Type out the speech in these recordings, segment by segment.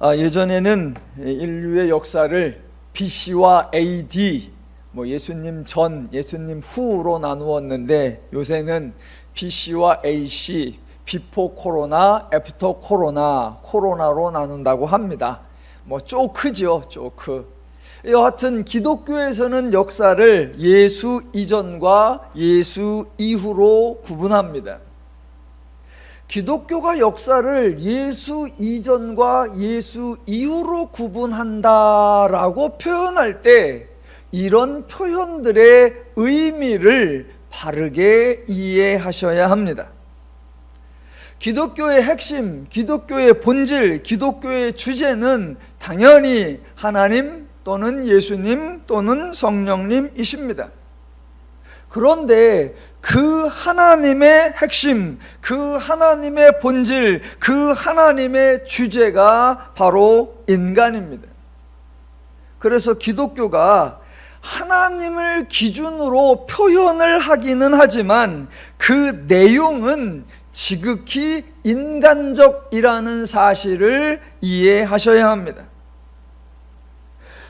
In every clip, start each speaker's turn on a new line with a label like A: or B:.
A: 예전에는 인류의 역사를 BC와 AD, 예수님 전, 예수님 후로 나누었는데 요새는 BC와 AC, 비포 코로나, 애프터 코로나, 코로나로 나눈다고 합니다. 쪼크죠, 쪼크. 여하튼 기독교에서는 역사를 예수 이전과 예수 이후로 구분합니다. 기독교가 역사를 예수 이전과 예수 이후로 구분한다라고 표현할 때 이런 표현들의 의미를 바르게 이해하셔야 합니다. 기독교의 핵심, 기독교의 본질, 기독교의 주제는 당연히 하나님 또는 예수님 또는 성령님이십니다. 그런데 그 하나님의 핵심, 그 하나님의 본질, 그 하나님의 주제가 바로 인간입니다. 그래서 기독교가 하나님을 기준으로 표현을 하기는 하지만 그 내용은 지극히 인간적이라는 사실을 이해하셔야 합니다.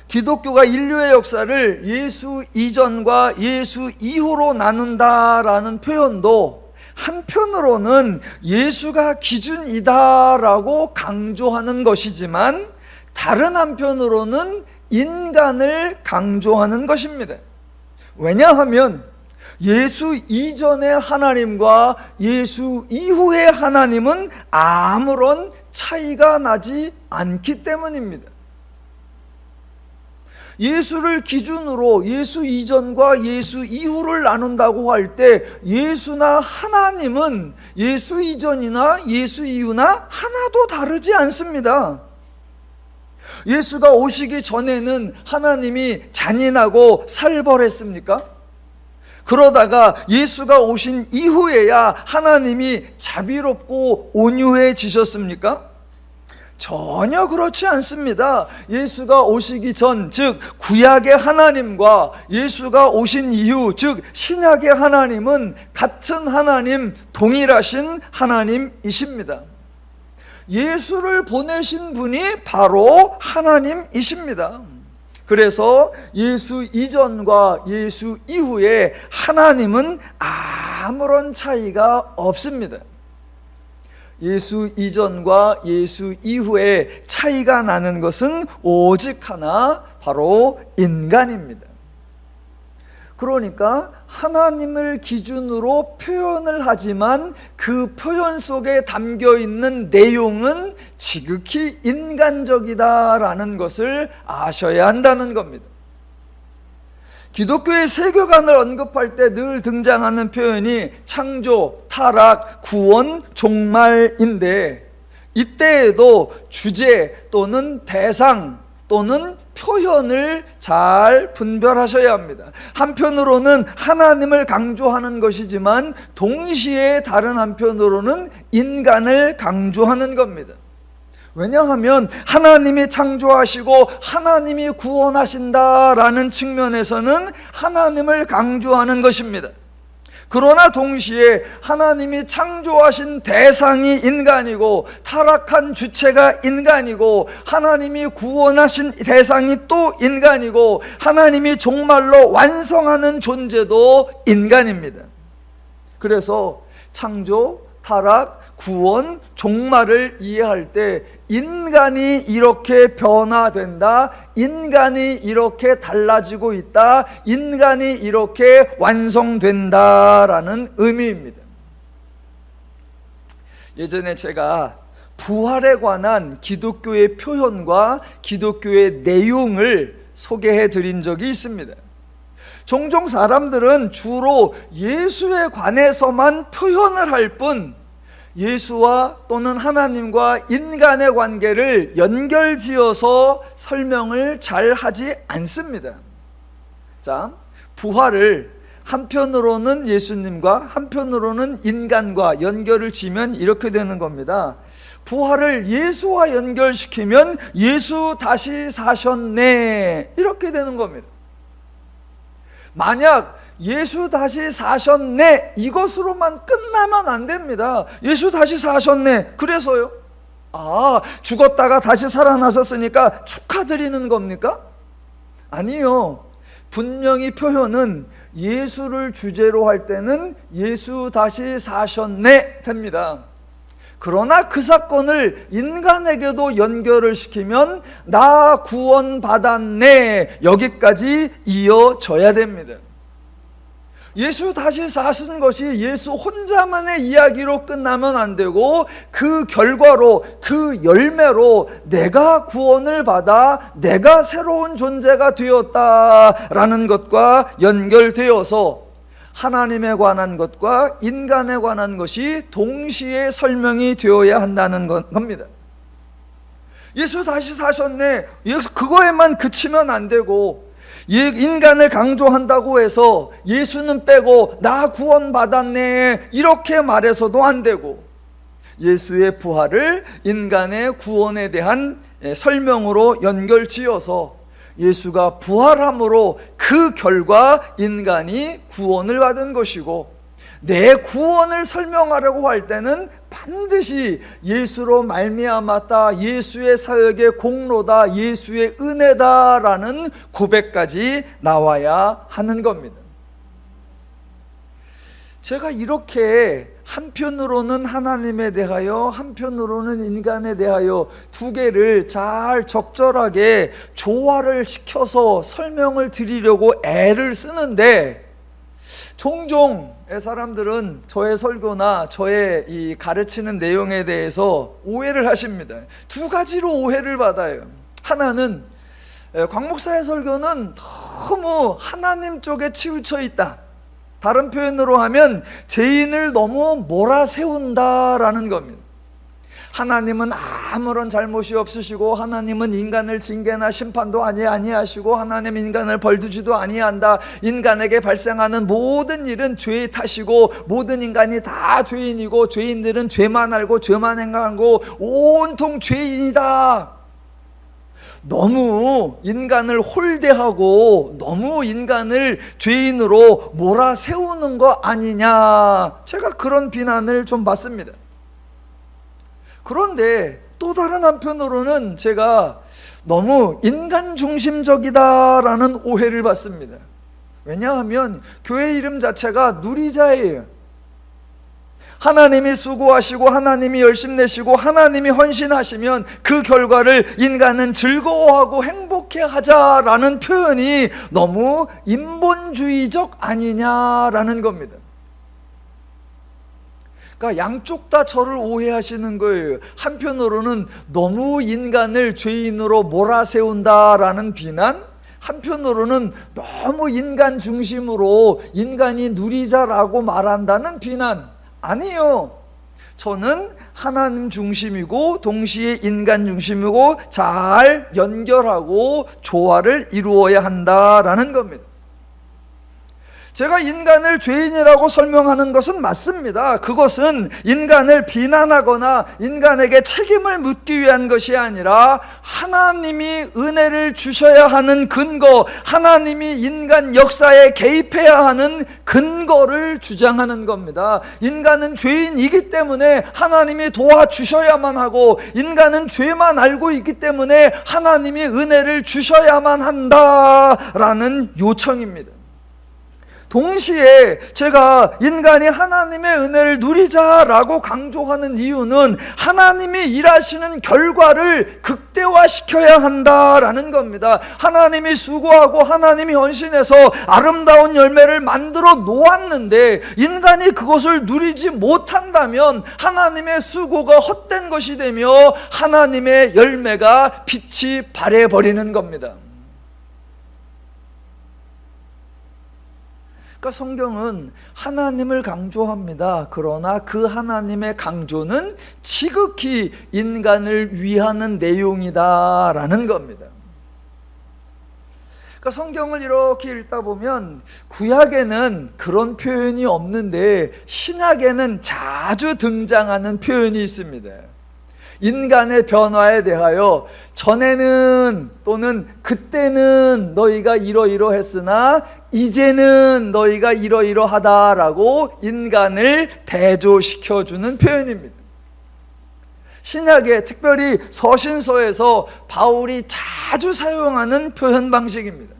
A: 기독교가 인류의 역사를 예수 이전과 예수 이후로 나눈다라는 표현도 한편으로는 예수가 기준이다라고 강조하는 것이지만 다른 한편으로는 인간을 강조하는 것입니다. 왜냐하면 예수 이전의 하나님과 예수 이후의 하나님은 아무런 차이가 나지 않기 때문입니다. 예수를 기준으로 예수 이전과 예수 이후를 나눈다고 할 때 예수나 하나님은 예수 이전이나 예수 이후나 하나도 다르지 않습니다. 예수가 오시기 전에는 하나님이 잔인하고 살벌했습니까? 그러다가 예수가 오신 이후에야 하나님이 자비롭고 온유해지셨습니까? 전혀 그렇지 않습니다. 예수가 오시기 전, 즉 구약의 하나님과 예수가 오신 이후, 즉 신약의 하나님은 같은 하나님, 동일하신 하나님이십니다. 예수를 보내신 분이 바로 하나님이십니다. 그래서 예수 이전과 예수 이후에 하나님은 아무런 차이가 없습니다. 예수 이전과 예수 이후에 차이가 나는 것은 오직 하나, 바로 인간입니다. 그러니까 하나님을 기준으로 표현을 하지만 그 표현 속에 담겨 있는 내용은 지극히 인간적이다라는 것을 아셔야 한다는 겁니다. 기독교의 세계관을 언급할 때 늘 등장하는 표현이 창조, 타락, 구원, 종말인데 이때에도 주제 또는 대상 또는 표현을 잘 분별하셔야 합니다. 한편으로는 하나님을 강조하는 것이지만 동시에 다른 한편으로는 인간을 강조하는 겁니다. 왜냐하면 하나님이 창조하시고 하나님이 구원하신다라는 측면에서는 하나님을 강조하는 것입니다. 그러나 동시에 하나님이 창조하신 대상이 인간이고 타락한 주체가 인간이고 하나님이 구원하신 대상이 또 인간이고 하나님이 종말로 완성하는 존재도 인간입니다. 그래서 창조, 타락, 구원, 종말을 이해할 때 인간이 이렇게 변화된다, 인간이 이렇게 달라지고 있다, 인간이 이렇게 완성된다라는 의미입니다. 예전에 제가 부활에 관한 기독교의 표현과 기독교의 내용을 소개해 드린 적이 있습니다. 종종 사람들은 주로 예수에 관해서만 표현을 할 뿐 예수와 또는 하나님과 인간의 관계를 연결지어서 설명을 잘 하지 않습니다. 자, 부활을 한편으로는 예수님과 한편으로는 인간과 연결을 지면 이렇게 되는 겁니다. 부활을 예수와 연결시키면 예수 다시 사셨네, 이렇게 되는 겁니다. 만약 예수 다시 사셨네 이것으로만 끝나면 안 됩니다. 예수 다시 사셨네, 그래서요? 죽었다가 다시 살아나셨으니까 축하드리는 겁니까? 아니요. 분명히 표현은 예수를 주제로 할 때는 예수 다시 사셨네 됩니다. 그러나 그 사건을 인간에게도 연결을 시키면 나 구원받았네 여기까지 이어져야 됩니다. 예수 다시 사신 것이 예수 혼자만의 이야기로 끝나면 안 되고 그 결과로, 그 열매로 내가 구원을 받아 내가 새로운 존재가 되었다라는 것과 연결되어서 하나님에 관한 것과 인간에 관한 것이 동시에 설명이 되어야 한다는 겁니다. 예수 다시 사셨네, 그거에만 그치면 안 되고 인간을 강조한다고 해서 예수는 빼고 나 구원받았네 이렇게 말해서도 안 되고, 예수의 부활을 인간의 구원에 대한 설명으로 연결지어서 예수가 부활함으로 그 결과 인간이 구원을 받은 것이고, 내 구원을 설명하려고 할 때는 반드시 예수로 말미암았다, 예수의 사역의 공로다, 예수의 은혜다라는 고백까지 나와야 하는 겁니다. 제가 이렇게 한편으로는 하나님에 대하여 한편으로는 인간에 대하여 두 개를 잘 적절하게 조화를 시켜서 설명을 드리려고 애를 쓰는데, 종종 사람들은 저의 설교나 저의 이 가르치는 내용에 대해서 오해를 하십니다. 두 가지로 오해를 받아요. 하나는 곽 목사의 설교는 너무 하나님 쪽에 치우쳐 있다, 다른 표현으로 하면 죄인을 너무 몰아세운다라는 겁니다. 하나님은 아무런 잘못이 없으시고 하나님은 인간을 징계나 심판도 아니하시고 하나님 인간을 벌두지도 아니한다, 인간에게 발생하는 모든 일은 죄의 탓이고 모든 인간이 다 죄인이고 죄인들은 죄만 알고 죄만 행하고 온통 죄인이다, 너무 인간을 홀대하고 너무 인간을 죄인으로 몰아세우는 거 아니냐, 제가 그런 비난을 좀 받습니다. 그런데 또 다른 한편으로는 제가 너무 인간 중심적이다라는 오해를 받습니다. 왜냐하면 교회 이름 자체가 누리자예요. 하나님이 수고하시고 하나님이 열심 내시고 하나님이 헌신하시면 그 결과를 인간은 즐거워하고 행복해 하자라는 표현이 너무 인본주의적 아니냐라는 겁니다. 그러니까 양쪽 다 저를 오해하시는 거예요. 한편으로는 너무 인간을 죄인으로 몰아세운다라는 비난, 한편으로는 너무 인간 중심으로 인간이 누리자라고 말한다는 비난. 아니요, 저는 하나님 중심이고 동시에 인간 중심이고 잘 연결하고 조화를 이루어야 한다라는 겁니다. 제가 인간을 죄인이라고 설명하는 것은 맞습니다. 그것은 인간을 비난하거나 인간에게 책임을 묻기 위한 것이 아니라 하나님이 은혜를 주셔야 하는 근거, 하나님이 인간 역사에 개입해야 하는 근거를 주장하는 겁니다. 인간은 죄인이기 때문에 하나님이 도와주셔야만 하고, 인간은 죄만 알고 있기 때문에 하나님이 은혜를 주셔야만 한다라는 요청입니다. 동시에 제가 인간이 하나님의 은혜를 누리자라고 강조하는 이유는 하나님이 일하시는 결과를 극대화시켜야 한다라는 겁니다. 하나님이 수고하고 하나님이 헌신해서 아름다운 열매를 만들어 놓았는데 인간이 그것을 누리지 못한다면 하나님의 수고가 헛된 것이 되며 하나님의 열매가 빛이 발해버리는 겁니다. 그러니까 성경은 하나님을 강조합니다. 그러나 그 하나님의 강조는 지극히 인간을 위하는 내용이다라는 겁니다. 그러니까 성경을 이렇게 읽다 보면 구약에는 그런 표현이 없는데 신약에는 자주 등장하는 표현이 있습니다. 인간의 변화에 대하여 전에는 또는 그때는 너희가 이러이러했으나 이제는 너희가 이러이러하다라고 인간을 대조시켜주는 표현입니다. 신약에 특별히 서신서에서 바울이 자주 사용하는 표현 방식입니다.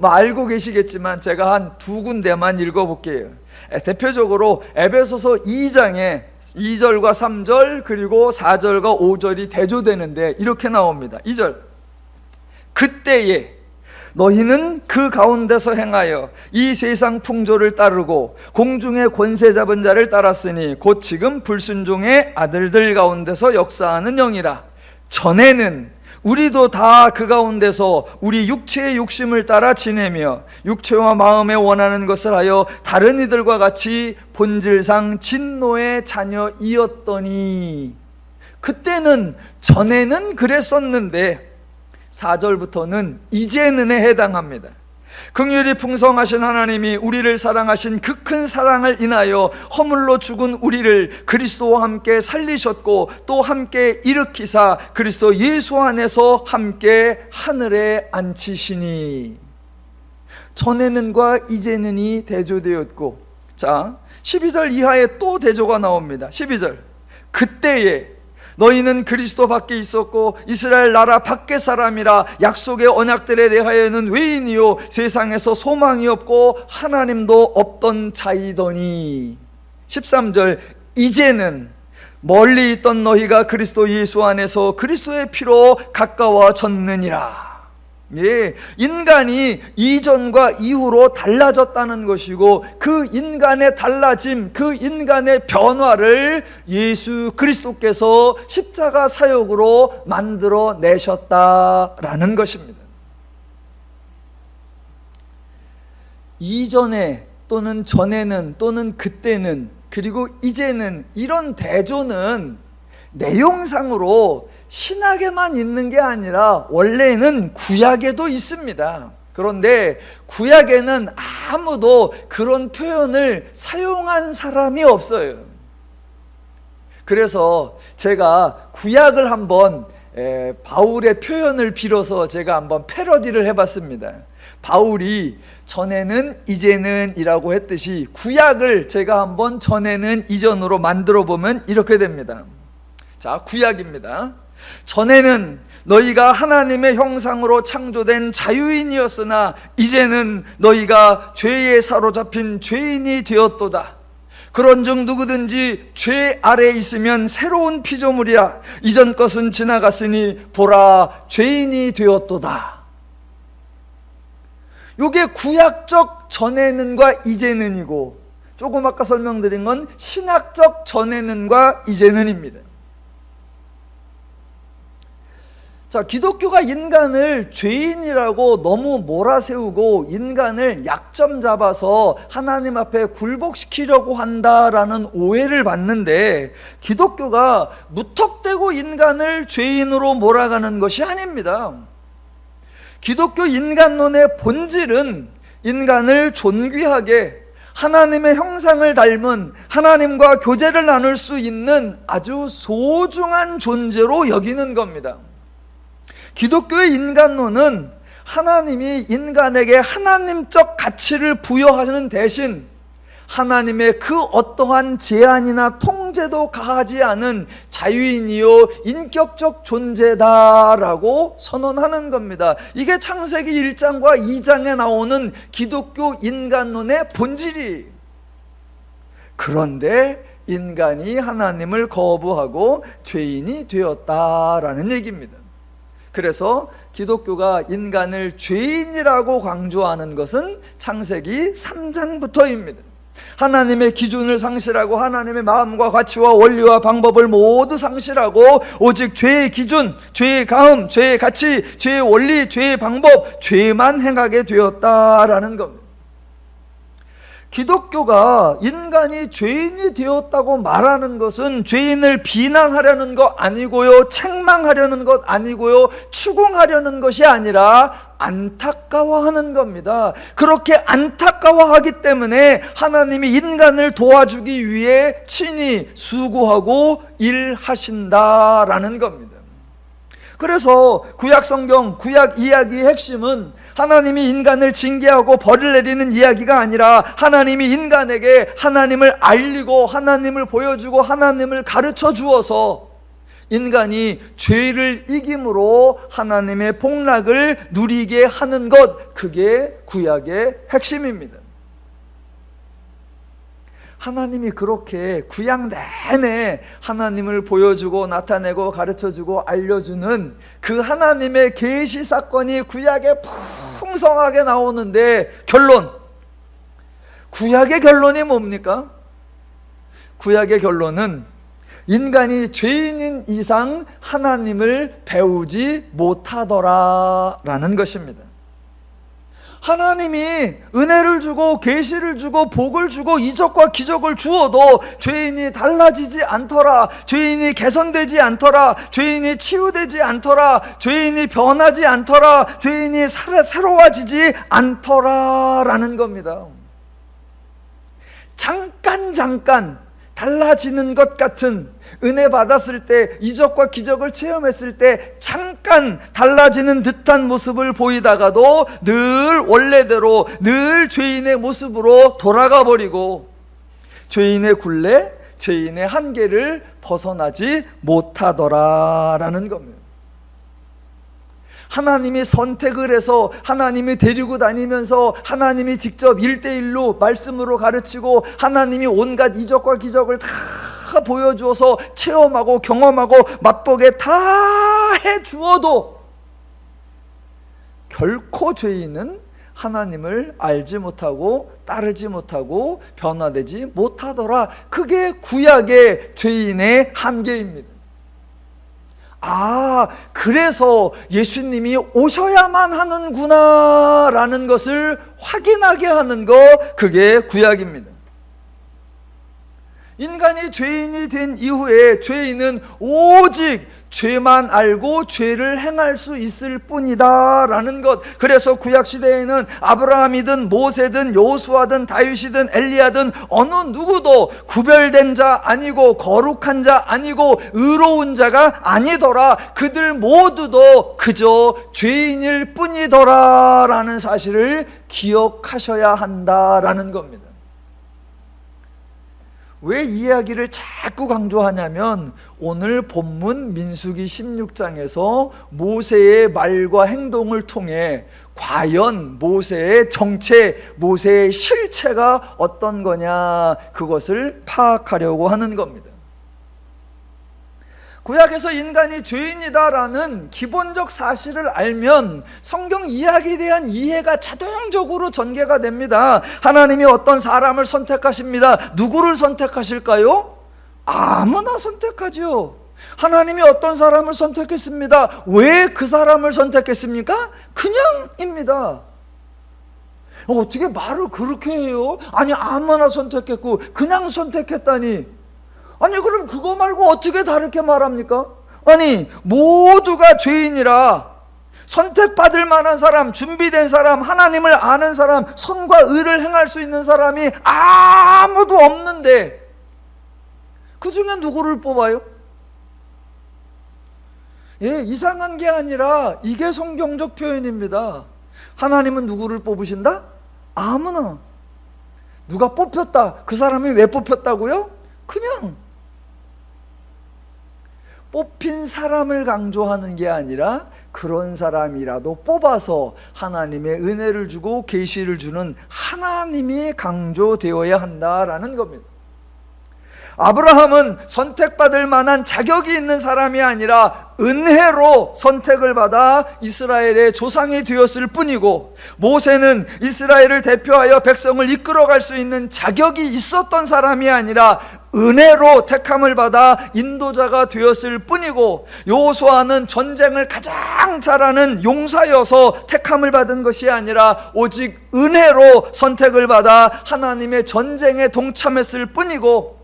A: 알고 계시겠지만 제가 한 두 군데만 읽어볼게요. 대표적으로 에베소서 2장에 2절과 3절 그리고 4절과 5절이 대조되는데 이렇게 나옵니다. 2절, 그때에 너희는 그 가운데서 행하여 이 세상 풍조를 따르고 공중의 권세 잡은 자를 따랐으니 곧 지금 불순종의 아들들 가운데서 역사하는 영이라. 전에는 우리도 다 그 가운데서 우리 육체의 욕심을 따라 지내며 육체와 마음에 원하는 것을 하여 다른 이들과 같이 본질상 진노의 자녀이었더니. 그때는, 전에는 그랬었는데 4절부터는 이제는에 해당합니다. 긍휼이 풍성하신 하나님이 우리를 사랑하신 그 큰 사랑을 인하여 허물로 죽은 우리를 그리스도와 함께 살리셨고 또 함께 일으키사 그리스도 예수 안에서 함께 하늘에 앉히시니. 전에는과 이제는이 대조되었고, 자 12절 이하에 또 대조가 나옵니다. 12절, 그때에 너희는 그리스도 밖에 있었고 이스라엘 나라 밖의 사람이라 약속의 언약들에 대하여는 외인이요 세상에서 소망이 없고 하나님도 없던 자이더니. 13절, 이제는 멀리 있던 너희가 그리스도 예수 안에서 그리스도의 피로 가까워졌느니라. 예, 인간이 이전과 이후로 달라졌다는 것이고 그 인간의 달라짐, 그 인간의 변화를 예수 그리스도께서 십자가 사역으로 만들어 내셨다라는 것입니다. 이전에 또는 전에는 또는 그때는 그리고 이제는, 이런 대조는 내용상으로 신약에만 있는 게 아니라 원래는 구약에도 있습니다. 그런데 구약에는 아무도 그런 표현을 사용한 사람이 없어요. 그래서 제가 구약을 한번 바울의 표현을 빌어서 제가 한번 패러디를 해봤습니다. 바울이 전에는 이제는 이라고 했듯이 구약을 제가 한번 전에는 이전으로 만들어 보면 이렇게 됩니다. 자, 구약입니다. 전에는 너희가 하나님의 형상으로 창조된 자유인이었으나 이제는 너희가 죄에 사로잡힌 죄인이 되었도다. 그런즉 누구든지 죄 아래에 있으면 새로운 피조물이라. 이전 것은 지나갔으니 보라 죄인이 되었도다. 이게 구약적 전에는과 이제는이고, 조금 아까 설명드린 건 신약적 전에는과 이제는입니다. 자, 기독교가 인간을 죄인이라고 너무 몰아세우고 인간을 약점 잡아서 하나님 앞에 굴복시키려고 한다라는 오해를 받는데, 기독교가 무턱대고 인간을 죄인으로 몰아가는 것이 아닙니다. 기독교 인간론의 본질은 인간을 존귀하게 하나님의 형상을 닮은, 하나님과 교제를 나눌 수 있는 아주 소중한 존재로 여기는 겁니다. 기독교의 인간론은 하나님이 인간에게 하나님적 가치를 부여하는 대신 하나님의 그 어떠한 제한이나 통제도 가하지 않은 자유인이요 인격적 존재다라고 선언하는 겁니다. 이게 창세기 1장과 2장에 나오는 기독교 인간론의 본질이. 그런데 인간이 하나님을 거부하고 죄인이 되었다라는 얘기입니다. 그래서 기독교가 인간을 죄인이라고 강조하는 것은 창세기 3장부터입니다. 하나님의 기준을 상실하고 하나님의 마음과 가치와 원리와 방법을 모두 상실하고 오직 죄의 기준, 죄의 가음, 죄의 가치, 죄의 원리, 죄의 방법, 죄만 행하게 되었다라는 겁니다. 기독교가 인간이 죄인이 되었다고 말하는 것은 죄인을 비난하려는 것 아니고요, 책망하려는 것 아니고요, 추궁하려는 것이 아니라 안타까워하는 겁니다. 그렇게 안타까워하기 때문에 하나님이 인간을 도와주기 위해 친히 수고하고 일하신다라는 겁니다. 그래서 구약 성경, 구약 이야기의 핵심은 하나님이 인간을 징계하고 벌을 내리는 이야기가 아니라 하나님이 인간에게 하나님을 알리고 하나님을 보여주고 하나님을 가르쳐 주어서 인간이 죄를 이김으로 하나님의 복락을 누리게 하는 것, 그게 구약의 핵심입니다. 하나님이 그렇게 구약 내내 하나님을 보여주고 나타내고 가르쳐주고 알려주는 그 하나님의 계시 사건이 구약에 풍성하게 나오는데, 구약의 결론이 뭡니까? 구약의 결론은 인간이 죄인인 이상 하나님을 배우지 못하더라라는 것입니다. 하나님이 은혜를 주고 계시를 주고 복을 주고 이적과 기적을 주어도 죄인이 달라지지 않더라, 죄인이 개선되지 않더라, 죄인이 치유되지 않더라, 죄인이 변하지 않더라, 죄인이 새로워지지 않더라라는 겁니다. 잠깐 달라지는 것 같은, 은혜 받았을 때, 이적과 기적을 체험했을 때 잠깐 달라지는 듯한 모습을 보이다가도 늘 원래대로, 늘 죄인의 모습으로 돌아가 버리고 죄인의 굴레, 죄인의 한계를 벗어나지 못하더라라는 겁니다. 하나님이 선택을 해서, 하나님이 데리고 다니면서, 하나님이 직접 1대1로 말씀으로 가르치고, 하나님이 온갖 이적과 기적을 다 보여주어서 체험하고 경험하고 맛보게 다 해주어도 결코 죄인은 하나님을 알지 못하고 따르지 못하고 변화되지 못하더라. 그게 구약의 죄인의 한계입니다. 그래서 예수님이 오셔야만 하는구나 라는 것을 확인하게 하는 거, 그게 구약입니다. 인간이 죄인이 된 이후에 죄인은 오직 죄만 알고 죄를 행할 수 있을 뿐이다 라는 것. 그래서 구약시대에는 아브라함이든 모세든 여호수아든 다윗이든 엘리야든 어느 누구도 구별된 자 아니고 거룩한 자 아니고 의로운 자가 아니더라, 그들 모두도 그저 죄인일 뿐이더라 라는 사실을 기억하셔야 한다라는 겁니다. 왜 이 이야기를 자꾸 강조하냐면, 오늘 본문 민수기 16장에서 모세의 말과 행동을 통해 과연 모세의 정체, 모세의 실체가 어떤 거냐, 그것을 파악하려고 하는 겁니다. 구약에서 인간이 죄인이다라는 기본적 사실을 알면 성경 이야기에 대한 이해가 자동적으로 전개가 됩니다. 하나님이 어떤 사람을 선택하십니다. 누구를 선택하실까요? 아무나 선택하죠. 하나님이 어떤 사람을 선택했습니다. 왜 그 사람을 선택했습니까? 그냥입니다. 어떻게 말을 그렇게 해요? 아니, 아무나 선택했고 그냥 선택했다니. 아니, 그럼 그거 말고 어떻게 다르게 말합니까? 아니, 모두가 죄인이라 선택받을 만한 사람, 준비된 사람, 하나님을 아는 사람, 선과 의를 행할 수 있는 사람이 아무도 없는데 그 중에 누구를 뽑아요? 이상한 게 아니라 이게 성경적 표현입니다. 하나님은 누구를 뽑으신다? 아무나. 누가 뽑혔다. 그 사람이 왜 뽑혔다고요? 그냥. 뽑힌 사람을 강조하는 게 아니라 그런 사람이라도 뽑아서 하나님의 은혜를 주고 계시를 주는 하나님이 강조되어야 한다라는 겁니다. 아브라함은 선택받을 만한 자격이 있는 사람이 아니라 은혜로 선택을 받아 이스라엘의 조상이 되었을 뿐이고, 모세는 이스라엘을 대표하여 백성을 이끌어갈 수 있는 자격이 있었던 사람이 아니라 은혜로 택함을 받아 인도자가 되었을 뿐이고, 여호수아는 전쟁을 가장 잘하는 용사여서 택함을 받은 것이 아니라 오직 은혜로 선택을 받아 하나님의 전쟁에 동참했을 뿐이고,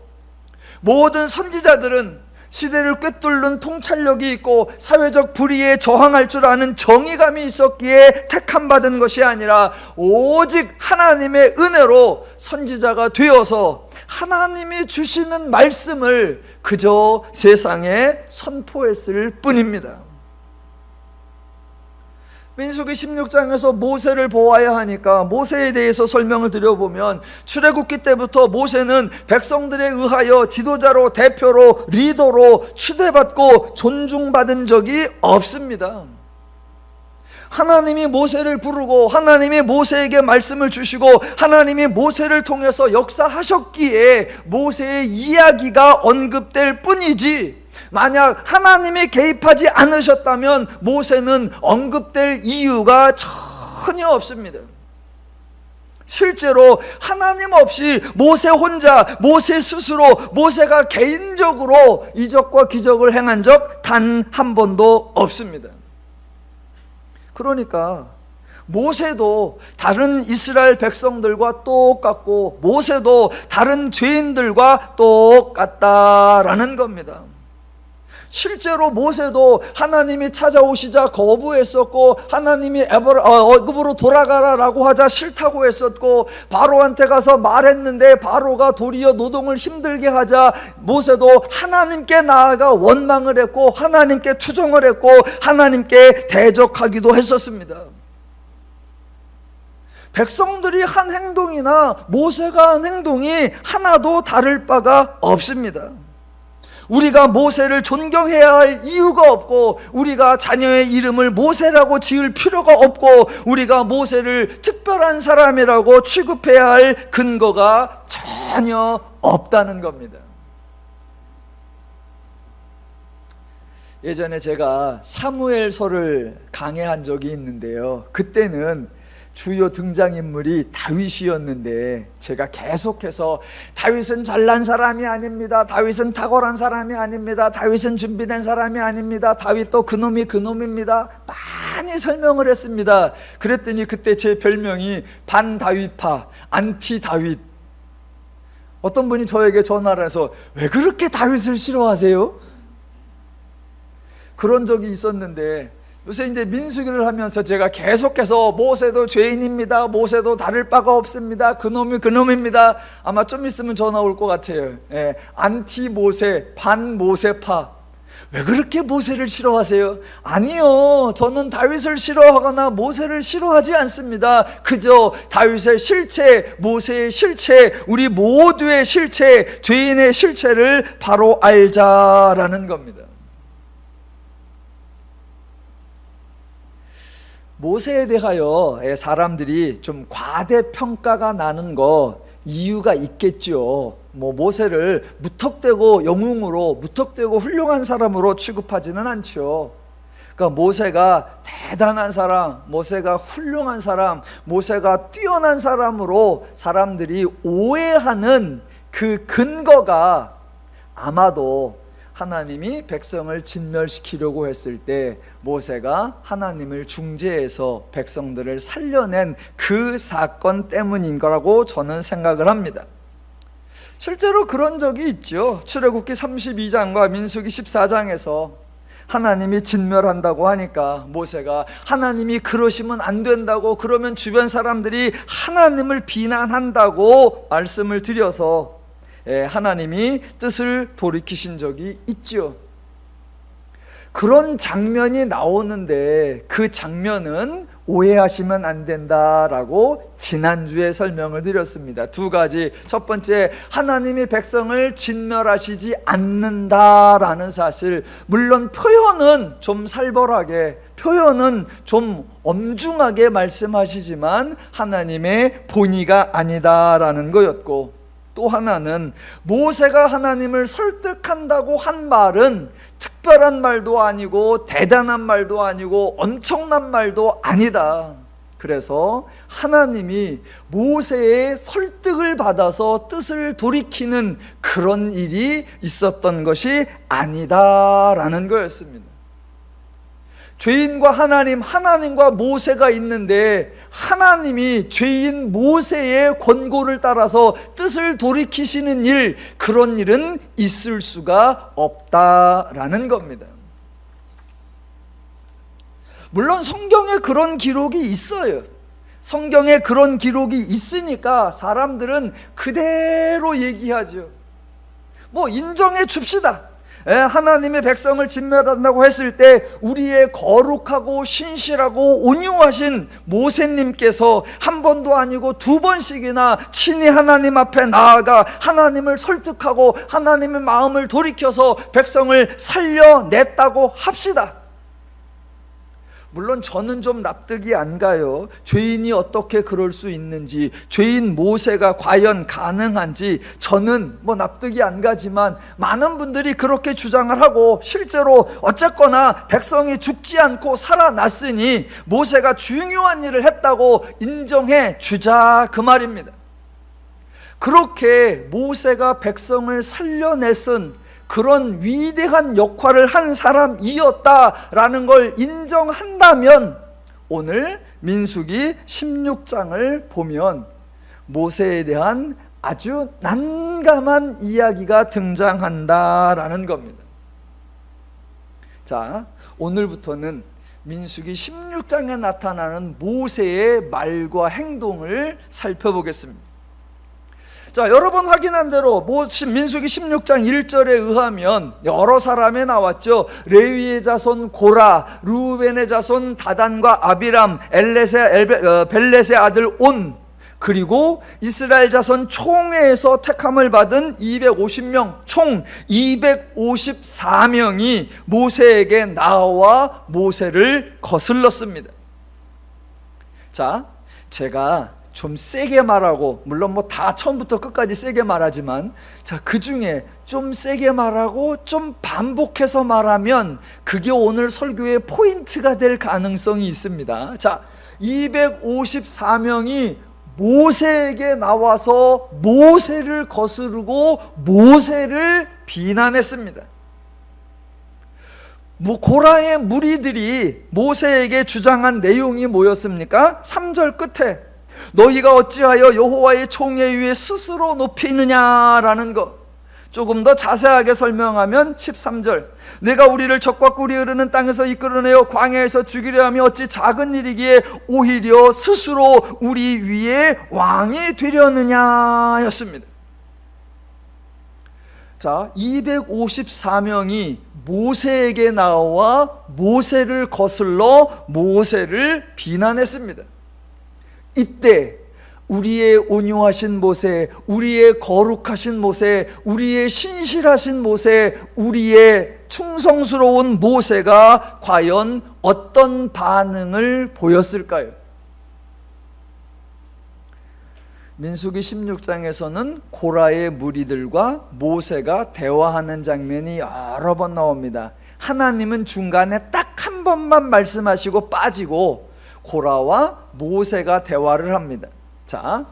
A: 모든 선지자들은 시대를 꿰뚫는 통찰력이 있고 사회적 불의에 저항할 줄 아는 정의감이 있었기에 택함받은 것이 아니라 오직 하나님의 은혜로 선지자가 되어서 하나님이 주시는 말씀을 그저 세상에 선포했을 뿐입니다. 민수기 16장에서 모세를 보아야 하니까 모세에 대해서 설명을 드려보면, 출애굽기 때부터 모세는 백성들에 의하여 지도자로, 대표로, 리더로 추대받고 존중받은 적이 없습니다. 하나님이 모세를 부르고 하나님이 모세에게 말씀을 주시고 하나님이 모세를 통해서 역사하셨기에 모세의 이야기가 언급될 뿐이지, 만약 하나님이 개입하지 않으셨다면 모세는 언급될 이유가 전혀 없습니다. 실제로 하나님 없이 모세 혼자, 모세 스스로, 모세가 개인적으로 이적과 기적을 행한 적 단 한 번도 없습니다. 그러니까 모세도 다른 이스라엘 백성들과 똑같고 모세도 다른 죄인들과 똑같다라는 겁니다. 실제로 모세도 하나님이 찾아오시자 거부했었고, 하나님이 애굽으로 돌아가라라고 하자 싫다고 했었고, 바로한테 가서 말했는데 바로가 도리어 노동을 힘들게 하자 모세도 하나님께 나아가 원망을 했고 하나님께 투정을 했고 하나님께 대적하기도 했었습니다. 백성들이 한 행동이나 모세가 한 행동이 하나도 다를 바가 없습니다. 우리가 모세를 존경해야 할 이유가 없고, 우리가 자녀의 이름을 모세라고 지을 필요가 없고, 우리가 모세를 특별한 사람이라고 취급해야 할 근거가 전혀 없다는 겁니다. 예전에 제가 사무엘서를 강해한 적이 있는데요, 그때는 주요 등장인물이 다윗이었는데 제가 계속해서 다윗은 잘난 사람이 아닙니다, 다윗은 탁월한 사람이 아닙니다, 다윗은 준비된 사람이 아닙니다, 다윗도 그놈이 그놈입니다 많이 설명을 했습니다. 그랬더니 그때 제 별명이 반다윗파, 안티다윗. 어떤 분이 저에게 전화를 해서 왜 그렇게 다윗을 싫어하세요? 그런 적이 있었는데, 요새 이제 민수기를 하면서 제가 계속해서 모세도 죄인입니다, 모세도 다를 바가 없습니다, 그놈이 그놈입니다. 아마 좀 있으면 전화 올 것 같아요. 안티 모세, 반 모세파. 왜 그렇게 모세를 싫어하세요? 아니요, 저는 다윗을 싫어하거나 모세를 싫어하지 않습니다. 그저 다윗의 실체, 모세의 실체, 우리 모두의 실체, 죄인의 실체를 바로 알자라는 겁니다. 모세에 대하여 사람들이 좀 과대평가가 나는 거 이유가 있겠죠. 모세를 무턱대고 영웅으로, 무턱대고 훌륭한 사람으로 취급하지는 않죠. 그러니까 모세가 대단한 사람, 모세가 훌륭한 사람, 모세가 뛰어난 사람으로 사람들이 오해하는 그 근거가 아마도 하나님이 백성을 진멸시키려고 했을 때 모세가 하나님을 중재해서 백성들을 살려낸 그 사건 때문인 거라고 저는 생각을 합니다. 실제로 그런 적이 있죠. 출애굽기 32장과 민수기 14장에서 하나님이 진멸한다고 하니까 모세가 하나님이 그러시면 안 된다고, 그러면 주변 사람들이 하나님을 비난한다고 말씀을 드려서 하나님이 뜻을 돌이키신 적이 있죠. 그런 장면이 나오는데 그 장면은 오해하시면 안 된다라고 지난주에 설명을 드렸습니다. 두 가지. 첫 번째, 하나님이 백성을 진멸하시지 않는다라는 사실. 물론 표현은 좀 살벌하게, 표현은 좀 엄중하게 말씀하시지만 하나님의 본의가 아니다라는 거였고, 또 하나는 모세가 하나님을 설득한다고 한 말은 특별한 말도 아니고 대단한 말도 아니고 엄청난 말도 아니다. 그래서 하나님이 모세의 설득을 받아서 뜻을 돌이키는 그런 일이 있었던 것이 아니다라는 거였습니다. 죄인과 하나님, 하나님과 모세가 있는데 하나님이 죄인 모세의 권고를 따라서 뜻을 돌이키시는 일, 그런 일은 있을 수가 없다라는 겁니다. 물론 성경에 그런 기록이 있어요. 성경에 그런 기록이 있으니까 사람들은 그대로 얘기하죠. 인정해 줍시다. 하나님의 백성을 진멸한다고 했을 때 우리의 거룩하고 신실하고 온유하신 모세님께서 한 번도 아니고 두 번씩이나 친히 하나님 앞에 나아가 하나님을 설득하고 하나님의 마음을 돌이켜서 백성을 살려냈다고 합시다. 물론 저는 좀 납득이 안 가요. 죄인이 어떻게 그럴 수 있는지, 죄인 모세가 과연 가능한지 저는 납득이 안 가지만 많은 분들이 그렇게 주장을 하고 실제로 어쨌거나 백성이 죽지 않고 살아났으니 모세가 중요한 일을 했다고 인정해 주자 그 말입니다. 그렇게 모세가 백성을 살려냈은 그런 위대한 역할을 한 사람이었다라는 걸 인정한다면 오늘 민수기 16장을 보면 모세에 대한 아주 난감한 이야기가 등장한다라는 겁니다. 자, 오늘부터는 민수기 16장에 나타나는 모세의 말과 행동을 살펴보겠습니다. 자, 여러 번 확인한 대로 민수기 16장 1절에 의하면 여러 사람이 나왔죠. 레위의 자손 고라, 루벤의 자손 다단과 아비람, 벨렛의 아들 온, 그리고 이스라엘 자손 총회에서 택함을 받은 250명, 총 254명이 모세에게 나와 모세를 거슬렀습니다. 자, 제가 좀 세게 말하고, 물론 다 처음부터 끝까지 세게 말하지만, 자, 그 중에 좀 세게 말하고 좀 반복해서 말하면 그게 오늘 설교의 포인트가 될 가능성이 있습니다. 자, 254명이 모세에게 나와서 모세를 거스르고 모세를 비난했습니다. 고라의 무리들이 모세에게 주장한 내용이 뭐였습니까? 3절 끝에 너희가 어찌하여 여호와의 총회 위에 스스로 높이느냐라는 것. 조금 더 자세하게 설명하면 13절 내가 우리를 적과 꿀이 흐르는 땅에서 이끌어내어 광야에서 죽이려 하며 어찌 작은 일이기에 오히려 스스로 우리 위에 왕이 되려느냐 였습니다. 자, 254명이 모세에게 나와 모세를 거슬러 모세를 비난했습니다. 이때 우리의 온유하신 모세, 우리의 거룩하신 모세, 우리의 신실하신 모세, 우리의 충성스러운 모세가 과연 어떤 반응을 보였을까요? 민수기 16장에서는 고라의 무리들과 모세가 대화하는 장면이 여러 번 나옵니다. 하나님은 중간에 딱 한 번만 말씀하시고 빠지고 고라와 모세가 대화를 합니다. 자,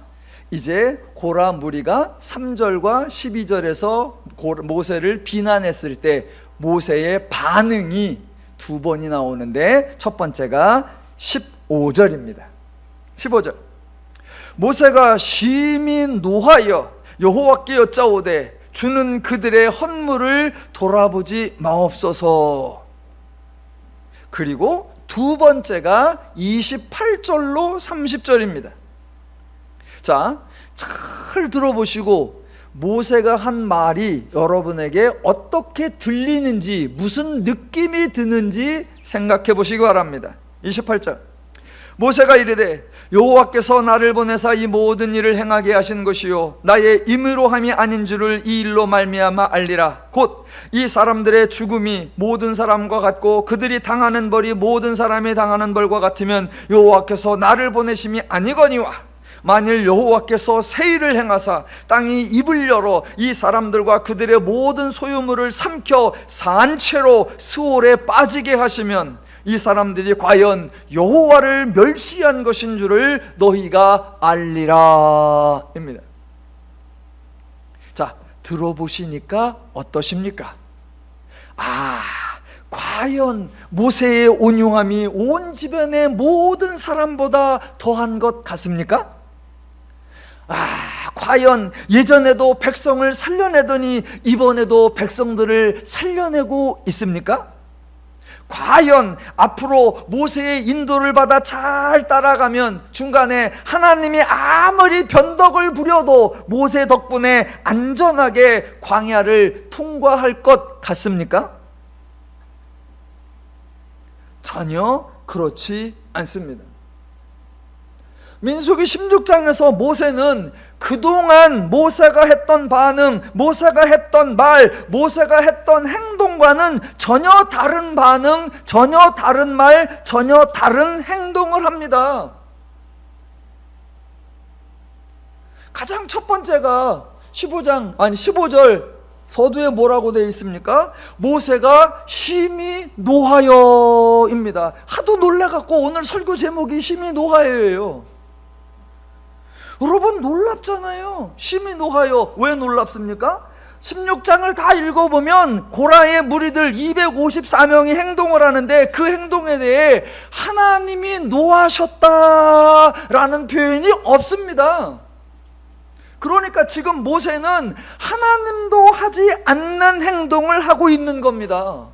A: 이제 고라 무리가 3절과 12절에서 모세를 비난했을 때 모세의 반응이 두 번이 나오는데 첫 번째가 15절입니다. 15절 모세가 심히 노하여 여호와께 여짜오되 주는 그들의 헌물을 돌아보지 마옵소서. 그리고 두 번째가 28절로 30절입니다. 자, 잘 들어보시고 모세가 한 말이 여러분에게 어떻게 들리는지, 무슨 느낌이 드는지 생각해 보시기 바랍니다. 28절 모세가 이르되 여호와께서 나를 보내사 이 모든 일을 행하게 하신 것이요 나의 임의로 함이 아닌 줄을 이 일로 말미암아 알리라. 곧 이 사람들의 죽음이 모든 사람과 같고 그들이 당하는 벌이 모든 사람이 당하는 벌과 같으면 여호와께서 나를 보내심이 아니거니와 만일 여호와께서 세일을 행하사 땅이 입을 열어 이 사람들과 그들의 모든 소유물을 삼켜 산채로 스올에 빠지게 하시면 이 사람들이 과연 여호와를 멸시한 것인 줄을 너희가 알리라 입니다. 자, 들어보시니까 어떠십니까? 과연 모세의 온유함이 온 주변의 모든 사람보다 더한 것 같습니까? 과연 예전에도 백성을 살려내더니 이번에도 백성들을 살려내고 있습니까? 과연 앞으로 모세의 인도를 받아 잘 따라가면 중간에 하나님이 아무리 변덕을 부려도 모세 덕분에 안전하게 광야를 통과할 것 같습니까? 전혀 그렇지 않습니다. 민수기 16장에서 모세는 그동안 모세가 했던 반응, 모세가 했던 말, 모세가 했던 행동과는 전혀 다른 반응, 전혀 다른 말, 전혀 다른 행동을 합니다. 가장 첫 번째가 15절 서두에 뭐라고 되어 있습니까? 모세가 심히 노하여입니다. 하도 놀라갖고 오늘 설교 제목이 심히 노하여예요. 여러분 놀랍잖아요. 심히 노하여. 왜 놀랍습니까? 16장을 다 읽어보면 고라의 무리들 254명이 행동을 하는데 그 행동에 대해 하나님이 노하셨다라는 표현이 없습니다. 그러니까 지금 모세는 하나님도 하지 않는 행동을 하고 있는 겁니다.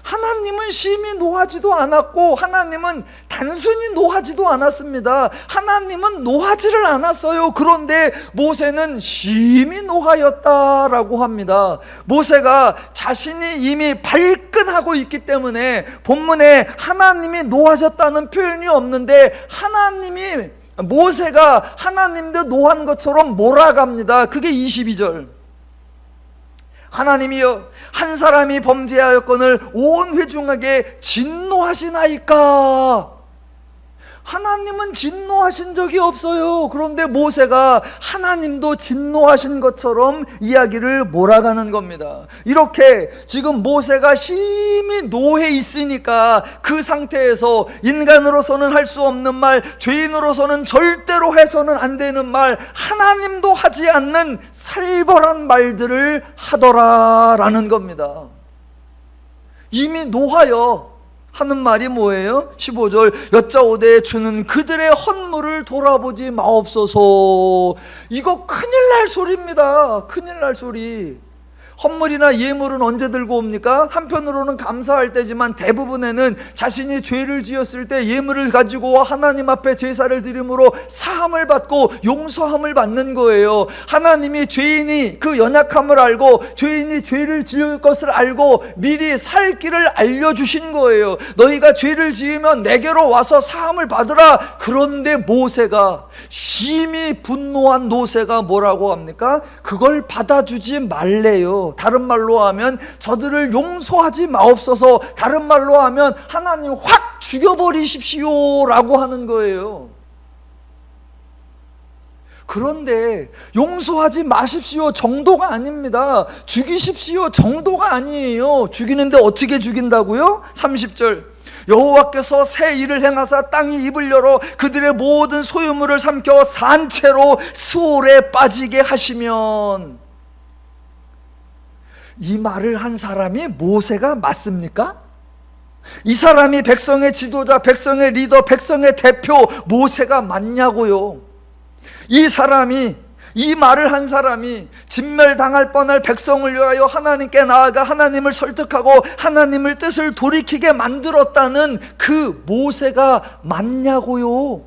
A: 하나님은 심히 노하지도 않았고 하나님은 단순히 노하지도 않았습니다. 하나님은 노하지를 않았어요. 그런데 모세는 심히 노하였다라고 합니다. 모세가 자신이 이미 발끈하고 있기 때문에 본문에 하나님이 노하셨다는 표현이 없는데 모세가 하나님도 노한 것처럼 몰아갑니다. 그게 22절. 하나님이여 한 사람이 범죄하였거늘 온 회중에게 진노하시나이까. 하나님은 진노하신 적이 없어요. 그런데 모세가 하나님도 진노하신 것처럼 이야기를 몰아가는 겁니다. 이렇게 지금 모세가 심히 노해 있으니까 그 상태에서 인간으로서는 할 수 없는 말, 죄인으로서는 절대로 해서는 안 되는 말, 하나님도 하지 않는 살벌한 말들을 하더라라는 겁니다. 이미 노하여 하는 말이 뭐예요? 15절 여짜오되 주는 그들의 헌물을 돌아보지 마옵소서. 이거 큰일 날 소리입니다. 큰일 날 소리. 헌물이나 예물은 언제 들고 옵니까? 한편으로는 감사할 때지만 대부분에는 자신이 죄를 지었을 때 예물을 가지고 하나님 앞에 제사를 드림으로 사함을 받고 용서함을 받는 거예요. 하나님이 죄인이 그 연약함을 알고 죄인이 죄를 지을 것을 알고 미리 살 길을 알려주신 거예요. 너희가 죄를 지으면 내게로 와서 사함을 받으라. 그런데 모세가 심히 분노한 모세가 뭐라고 합니까? 그걸 받아주지 말래요. 다른 말로 하면 저들을 용서하지 마옵소서. 다른 말로 하면 하나님 확 죽여버리십시오 라고 하는 거예요. 그런데 용서하지 마십시오 정도가 아닙니다. 죽이십시오 정도가 아니에요. 죽이는데 어떻게 죽인다고요? 30절 여호와께서 새 일을 행하사 땅이 입을 열어 그들의 모든 소유물을 삼켜 산채로 수월에 빠지게 하시면. 이 말을 한 사람이 모세가 맞습니까? 이 사람이 백성의 지도자, 백성의 리더, 백성의 대표 모세가 맞냐고요? 이 말을 한 사람이 진멸당할 뻔할 백성을 위하여 하나님께 나아가 하나님을 설득하고 하나님의 뜻을 돌이키게 만들었다는 그 모세가 맞냐고요?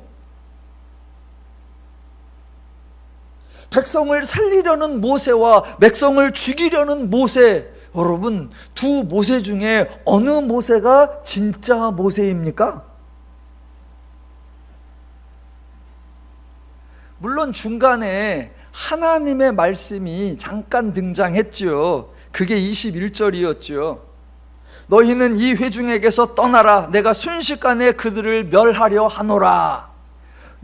A: 백성을 살리려는 모세와 백성을 죽이려는 모세, 여러분 두 모세 중에 어느 모세가 진짜 모세입니까? 물론 중간에 하나님의 말씀이 잠깐 등장했죠. 그게 21절이었죠. 너희는 이 회중에게서 떠나라. 내가 순식간에 그들을 멸하려 하노라.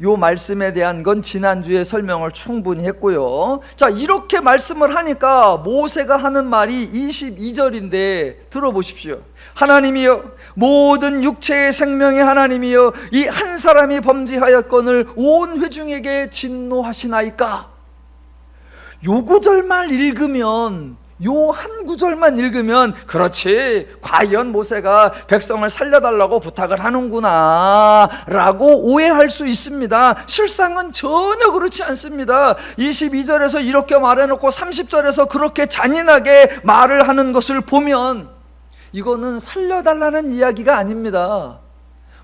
A: 요 말씀에 대한 건 지난주에 설명을 충분히 했고요. 자, 이렇게 말씀을 하니까 모세가 하는 말이 22절인데 들어보십시오. 하나님이여 모든 육체의 생명의 하나님이여 이 한 사람이 범죄하였거늘 온 회중에게 진노하시나이까. 요 구절만 읽으면 요 한 구절만 읽으면 그렇지 과연 모세가 백성을 살려달라고 부탁을 하는구나 라고 오해할 수 있습니다. 실상은 전혀 그렇지 않습니다. 22절에서 이렇게 말해놓고 30절에서 그렇게 잔인하게 말을 하는 것을 보면 이거는 살려달라는 이야기가 아닙니다.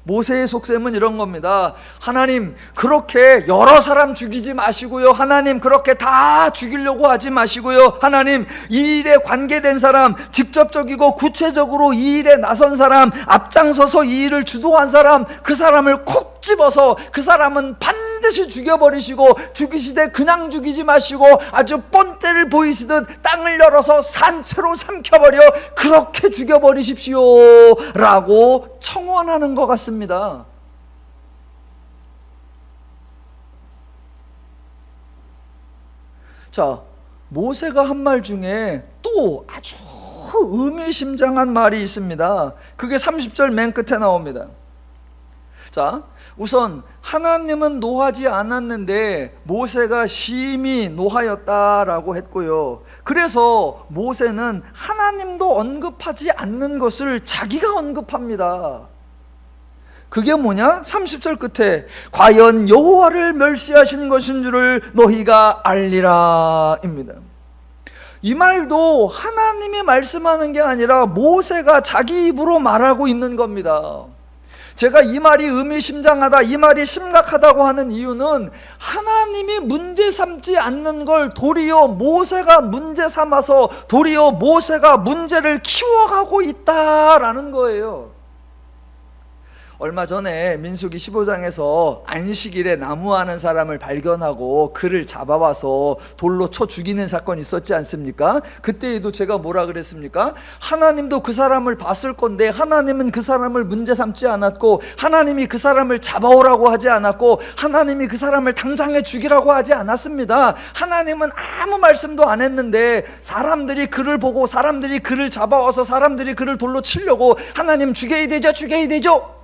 A: 모세의 속셈은 이런 겁니다. 하나님, 그렇게 여러 사람 죽이지 마시고요. 하나님, 그렇게 다 죽이려고 하지 마시고요. 하나님, 이 일에 관계된 사람, 직접적이고 구체적으로 이 일에 나선 사람, 앞장서서 이 일을 주도한 사람, 그 사람을 콕 집어서 그 사람은 반드시 죽여버리시고, 죽이시되 그냥 죽이지 마시고 아주 뻔때를 보이시듯 땅을 열어서 산채로 삼켜버려 그렇게 죽여버리십시오 라고 청원하는 것 같습니다. 자, 모세가 한 말 중에 또 아주 의미심장한 말이 있습니다. 그게 30절 맨 끝에 나옵니다. 자, 우선 하나님은 노하지 않았는데 모세가 심히 노하였다라고 했고요. 그래서 모세는 하나님도 언급하지 않는 것을 자기가 언급합니다. 그게 뭐냐? 30절 끝에 과연 여호와를 멸시하신 것인 줄을 너희가 알리라 입니다. 이 말도 하나님이 말씀하는 게 아니라 모세가 자기 입으로 말하고 있는 겁니다. 제가 이 말이 의미심장하다, 이 말이 심각하다고 하는 이유는 하나님이 문제 삼지 않는 걸 도리어 모세가 문제 삼아서 도리어 모세가 문제를 키워가고 있다라는 거예요. 얼마 전에 민수기 15장에서 안식일에 나무하는 사람을 발견하고 그를 잡아와서 돌로 쳐 죽이는 사건이 있었지 않습니까? 그때에도 제가 뭐라 그랬습니까? 하나님도 그 사람을 봤을 건데 하나님은 그 사람을 문제 삼지 않았고, 하나님이 그 사람을 잡아오라고 하지 않았고, 하나님이 그 사람을 당장에 죽이라고 하지 않았습니다. 하나님은 아무 말씀도 안 했는데 사람들이 그를 보고 사람들이 그를 잡아와서 사람들이 그를 돌로 치려고 하나님 죽여야 되죠, 죽여야 되죠,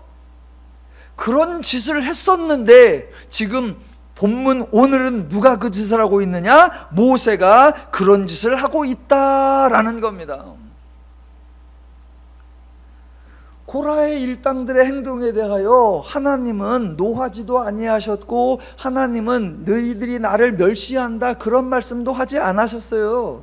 A: 그런 짓을 했었는데 지금 본문 오늘은 누가 그 짓을 하고 있느냐? 모세가 그런 짓을 하고 있다라는 겁니다. 고라의 일당들의 행동에 대하여 하나님은 노하지도 아니하셨고, 하나님은 너희들이 나를 멸시한다 그런 말씀도 하지 않으셨어요.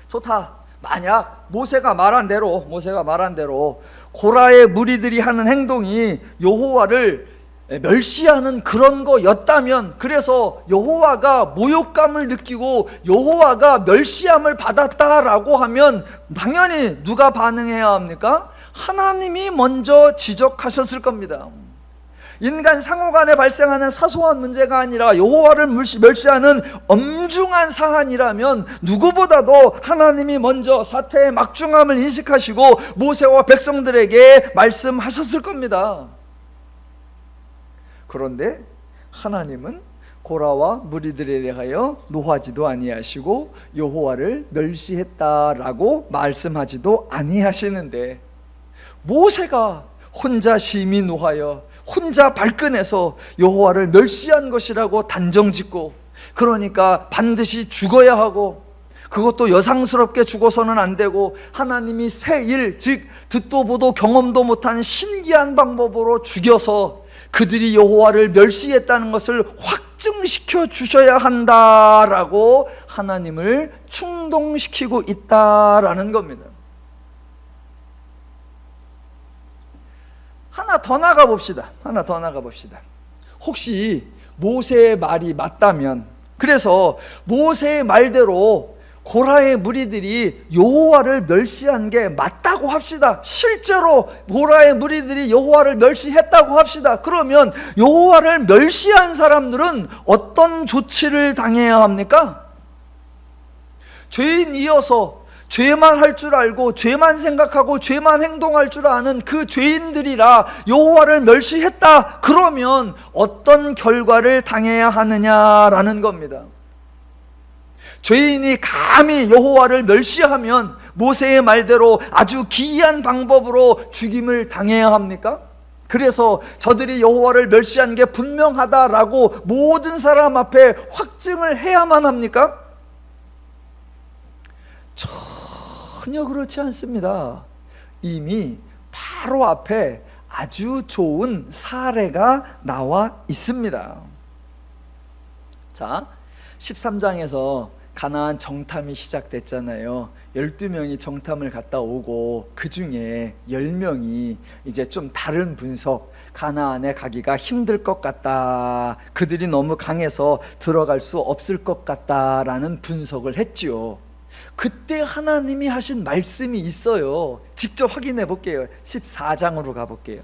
A: 좋다. 만약 모세가 말한 대로 고라의 무리들이 하는 행동이 여호와를 멸시하는 그런 거였다면, 그래서 여호와가 모욕감을 느끼고 여호와가 멸시함을 받았다라고 하면 당연히 누가 반응해야 합니까? 하나님이 먼저 지적하셨을 겁니다. 인간 상호 간에 발생하는 사소한 문제가 아니라 여호와를 멸시하는 엄중한 사안이라면 누구보다도 하나님이 먼저 사태의 막중함을 인식하시고 모세와 백성들에게 말씀하셨을 겁니다. 그런데 하나님은 고라와 무리들에 대하여 노하지도 아니하시고 여호와를 멸시했다라고 말씀하지도 아니하시는데, 모세가 혼자 심히 노하여 혼자 발끈해서 여호와를 멸시한 것이라고 단정짓고, 그러니까 반드시 죽어야 하고, 그것도 여상스럽게 죽어서는 안 되고 하나님이 새 일, 즉 듣도 보도 경험도 못한 신기한 방법으로 죽여서 그들이 여호와를 멸시했다는 것을 확증시켜 주셔야 한다라고 하나님을 충동시키고 있다라는 겁니다. 하나 더 나가 봅시다. 혹시 모세의 말이 맞다면, 그래서 모세의 말대로 고라의 무리들이 여호와를 멸시한 게 맞다고 합시다. 실제로 고라의 무리들이 여호와를 멸시했다고 합시다. 그러면 여호와를 멸시한 사람들은 어떤 조치를 당해야 합니까? 죄인이어서 죄만 할 줄 알고 죄만 생각하고 죄만 행동할 줄 아는 그 죄인들이라 여호와를 멸시했다. 그러면 어떤 결과를 당해야 하느냐라는 겁니다. 죄인이 감히 여호와를 멸시하면 모세의 말대로 아주 기이한 방법으로 죽임을 당해야 합니까? 그래서 저들이 여호와를 멸시한 게 분명하다라고 모든 사람 앞에 확증을 해야만 합니까? 전혀 그렇지 않습니다. 이미 바로 앞에 아주 좋은 사례가 나와 있습니다. 자, 13장에서 가나안 정탐이 시작됐잖아요. 12명이 정탐을 갔다 오고 그 중에 10명이 이제 좀 다른 분석, 가나안에 가기가 힘들 것 같다, 그들이 너무 강해서 들어갈 수 없을 것 같다라는 분석을 했죠. 그때 하나님이 하신 말씀이 있어요. 직접 확인해 볼게요. 14장으로 가볼게요.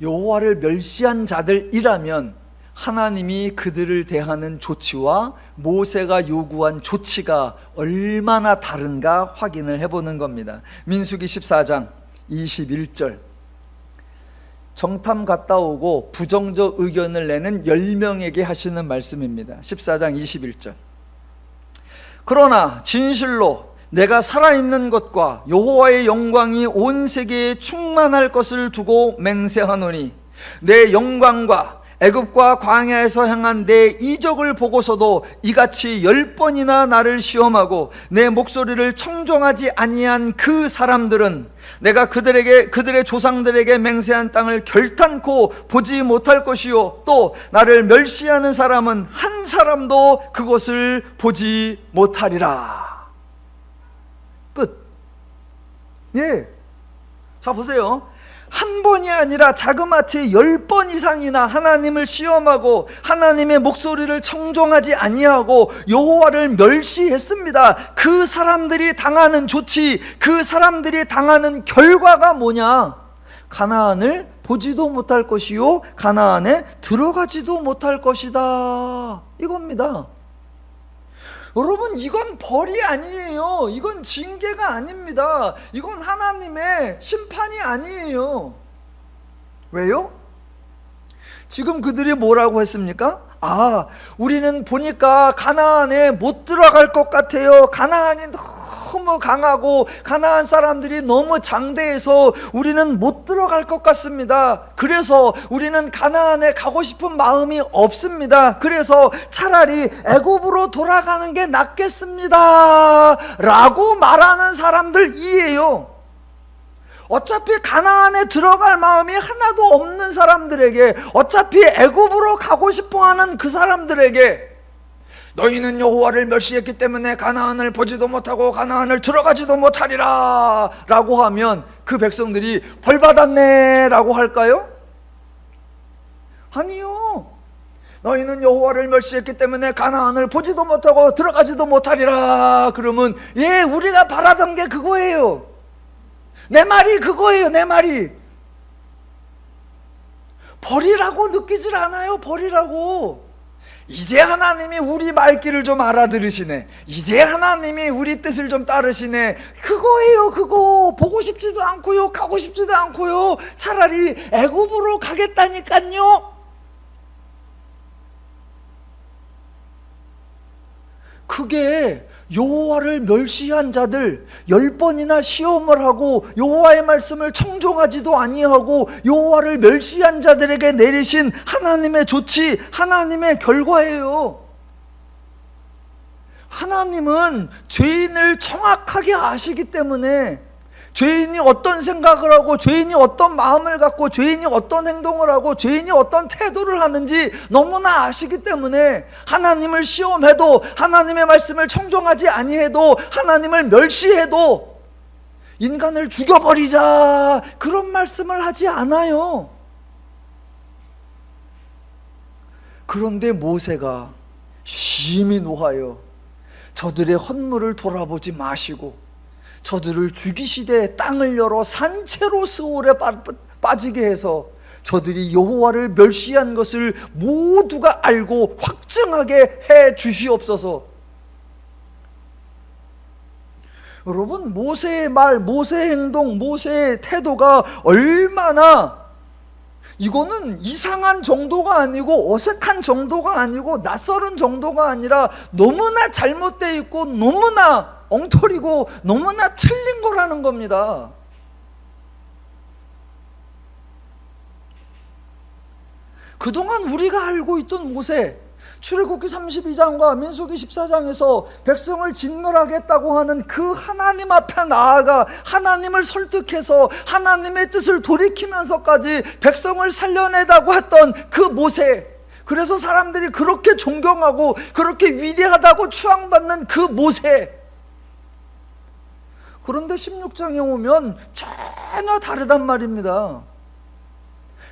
A: 여호와를 멸시한 자들이라면 하나님이 그들을 대하는 조치와 모세가 요구한 조치가 얼마나 다른가 확인을 해보는 겁니다. 민수기 14장 21절, 정탐 갔다 오고 부정적 의견을 내는 10명에게 하시는 말씀입니다. 14장 21절, 그러나 진실로 내가 살아있는 것과 여호와의 영광이 온 세계에 충만할 것을 두고 맹세하노니 내 영광과 애굽과 광야에서 행한 내 이적을 보고서도 이같이 10번이나 나를 시험하고 내 목소리를 청종하지 아니한 그 사람들은 내가 그들의 조상들에게 맹세한 땅을 결탄코 보지 못할 것이요, 또 나를 멸시하는 사람은 한 사람도 그것을 보지 못하리라. 끝. 예. 자, 보세요. 한 번이 아니라 자그마치 10번 이상이나 하나님을 시험하고 하나님의 목소리를 청종하지 아니하고 여호와를 멸시했습니다. 그 사람들이 당하는 조치, 그 사람들이 당하는 결과가 뭐냐? 가나안을 보지도 못할 것이요, 가나안에 들어가지도 못할 것이다, 이겁니다. 여러분, 이건 벌이 아니에요. 이건 징계가 아닙니다. 이건 하나님의 심판이 아니에요. 왜요? 지금 그들이 뭐라고 했습니까? 우리는 보니까 가나안에 못 들어갈 것 같아요. 가나안이 너무 강하고 가나안 사람들이 너무 장대해서 우리는 못 들어갈 것 같습니다. 그래서 우리는 가나안에 가고 싶은 마음이 없습니다. 그래서 차라리 애굽으로 돌아가는 게 낫겠습니다 라고 말하는 사람들이에요. 어차피 가나안에 들어갈 마음이 하나도 없는 사람들에게, 어차피 애굽으로 가고 싶어하는 그 사람들에게 너희는 여호와를 멸시했기 때문에 가나안을 보지도 못하고 가나안을 들어가지도 못하리라 라고 하면 그 백성들이 벌받았네 라고 할까요? 아니요. 너희는 여호와를 멸시했기 때문에 가나안을 보지도 못하고 들어가지도 못하리라 그러면, 예, 우리가 바라던 게 그거예요. 내 말이 그거예요. 내 말이 벌이라고 느끼질 않아요. 벌이라고. 이제 하나님이 우리 말귀를 좀 알아들으시네. 이제 하나님이 우리 뜻을 좀 따르시네. 그거예요. 그거. 보고 싶지도 않고요, 가고 싶지도 않고요. 차라리 애굽으로 가겠다니까요. 그게 여호와를 멸시한 자들, 10번이나 시험을 하고 여호와의 말씀을 청종하지도 아니하고 여호와를 멸시한 자들에게 내리신 하나님의 조치, 하나님의 결과예요. 하나님은 죄인을 정확하게 아시기 때문에 죄인이 어떤 생각을 하고 죄인이 어떤 마음을 갖고 죄인이 어떤 행동을 하고 죄인이 어떤 태도를 하는지 너무나 아시기 때문에 하나님을 시험해도, 하나님의 말씀을 청종하지 아니해도, 하나님을 멸시해도 인간을 죽여버리자 그런 말씀을 하지 않아요. 그런데 모세가 심히 노하여 저들의 헌물을 돌아보지 마시고 저들을 죽이시되 땅을 열어 산채로 스올에 빠지게 해서 저들이 여호와를 멸시한 것을 모두가 알고 확증하게 해 주시옵소서. 여러분, 모세의 말, 모세의 행동, 모세의 태도가 얼마나, 이거는 이상한 정도가 아니고 어색한 정도가 아니고 낯설은 정도가 아니라 너무나 잘못되어 있고 너무나 엉터리고 너무나 틀린 거라는 겁니다. 그동안 우리가 알고 있던 모세, 출애굽기 32장과 민수기 14장에서 백성을 진멸하겠다고 하는 그 하나님 앞에 나아가 하나님을 설득해서 하나님의 뜻을 돌이키면서까지 백성을 살려내다고 했던 그 모세, 그래서 사람들이 그렇게 존경하고 그렇게 위대하다고 추앙받는 그 모세. 그런데 16장에 오면 전혀 다르단 말입니다.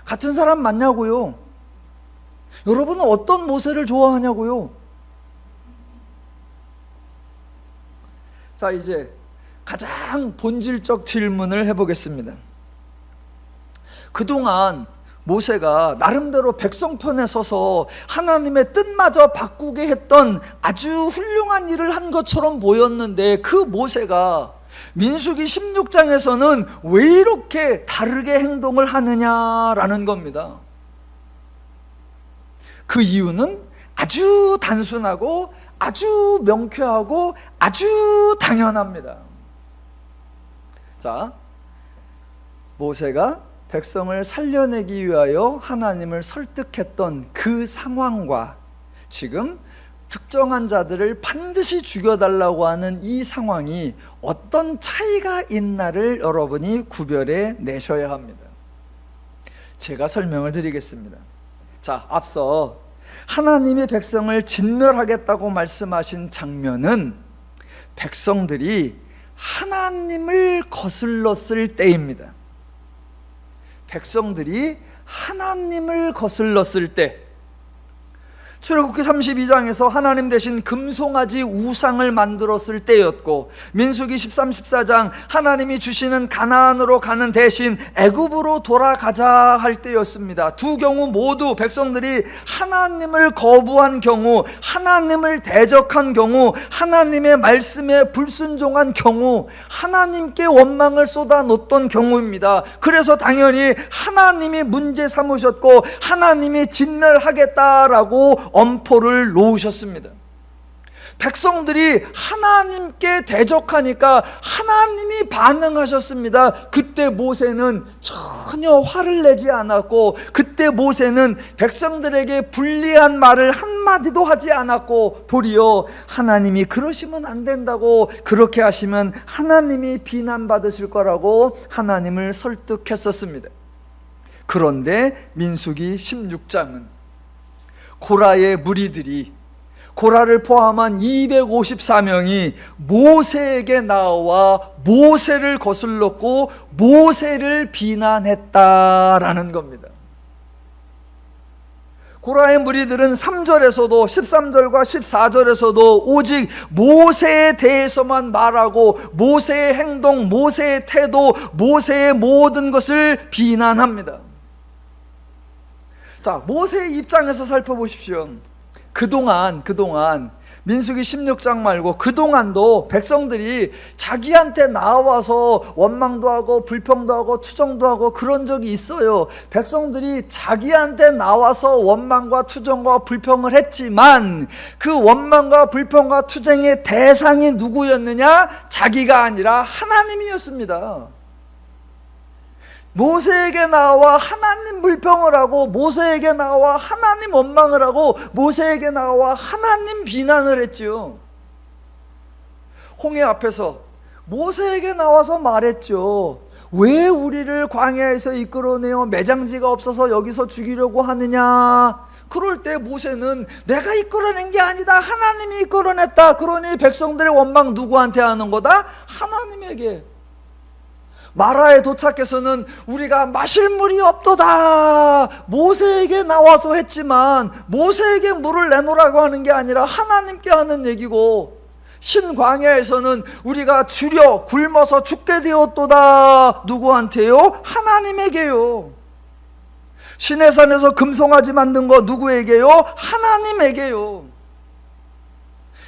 A: 같은 사람 맞냐고요? 여러분은 어떤 모세를 좋아하냐고요? 자, 이제 가장 본질적 질문을 해보겠습니다. 그동안 모세가 나름대로 백성 편에 서서 하나님의 뜻마저 바꾸게 했던 아주 훌륭한 일을 한 것처럼 보였는데, 그 모세가 민수기 16장에서는 왜 이렇게 다르게 행동을 하느냐라는 겁니다. 그 이유는 아주 단순하고 아주 명쾌하고 아주 당연합니다. 자, 모세가 백성을 살려내기 위하여 하나님을 설득했던 그 상황과 지금 특정한 자들을 반드시 죽여달라고 하는 이 상황이 어떤 차이가 있나를 여러분이 구별해 내셔야 합니다. 제가 설명을 드리겠습니다. 자, 앞서 하나님이 백성을 진멸하겠다고 말씀하신 장면은 백성들이 하나님을 거슬렀을 때입니다. 백성들이 하나님을 거슬렀을 때, 출애굽기 32장에서 하나님 대신 금송아지 우상을 만들었을 때였고, 민수기 13, 14장 하나님이 주시는 가나안으로 가는 대신 애굽으로 돌아가자 할 때였습니다. 두 경우 모두 백성들이 하나님을 거부한 경우, 하나님을 대적한 경우, 하나님의 말씀에 불순종한 경우, 하나님께 원망을 쏟아놓던 경우입니다. 그래서 당연히 하나님이 문제 삼으셨고 하나님이 진멸하겠다라고 엄포를 놓으셨습니다. 백성들이 하나님께 대적하니까 하나님이 반응하셨습니다. 그때 모세는 전혀 화를 내지 않았고, 그때 모세는 백성들에게 불리한 말을 한마디도 하지 않았고, 도리어 하나님이 그러시면 안 된다고, 그렇게 하시면 하나님이 비난받으실 거라고 하나님을 설득했었습니다. 그런데 민수기 16장은 고라의 무리들이, 고라를 포함한 254명이 모세에게 나와 모세를 거슬렀고 모세를 비난했다라는 겁니다. 고라의 무리들은 3절에서도 13절과 14절에서도 오직 모세에 대해서만 말하고 모세의 행동, 모세의 태도, 모세의 모든 것을 비난합니다. 자, 모세의 입장에서 살펴보십시오. 그동안 민수기 16장 말고 그동안도 백성들이 자기한테 나와서 원망도 하고 불평도 하고 투정도 하고 그런 적이 있어요. 백성들이 자기한테 나와서 원망과 투정과 불평을 했지만 그 원망과 불평과 투정의 대상이 누구였느냐? 자기가 아니라 하나님이었습니다. 모세에게 나와 하나님 불평을 하고, 모세에게 나와 하나님 원망을 하고, 모세에게 나와 하나님 비난을 했지요. 홍해 앞에서 모세에게 나와서 말했죠. 왜 우리를 광야에서 이끌어내어 매장지가 없어서 여기서 죽이려고 하느냐? 그럴 때 모세는 내가 이끌어낸 게 아니다, 하나님이 이끌어냈다. 그러니 백성들의 원망 누구한테 하는 거다? 하나님에게. 마라에 도착해서는 우리가 마실 물이 없도다, 모세에게 나와서 했지만 모세에게 물을 내놓으라고 하는 게 아니라 하나님께 하는 얘기고, 신광야에서는 우리가 주려 굶어서 죽게 되었도다, 누구한테요? 하나님에게요. 시내산에서 금송아지 만든 거 누구에게요? 하나님에게요.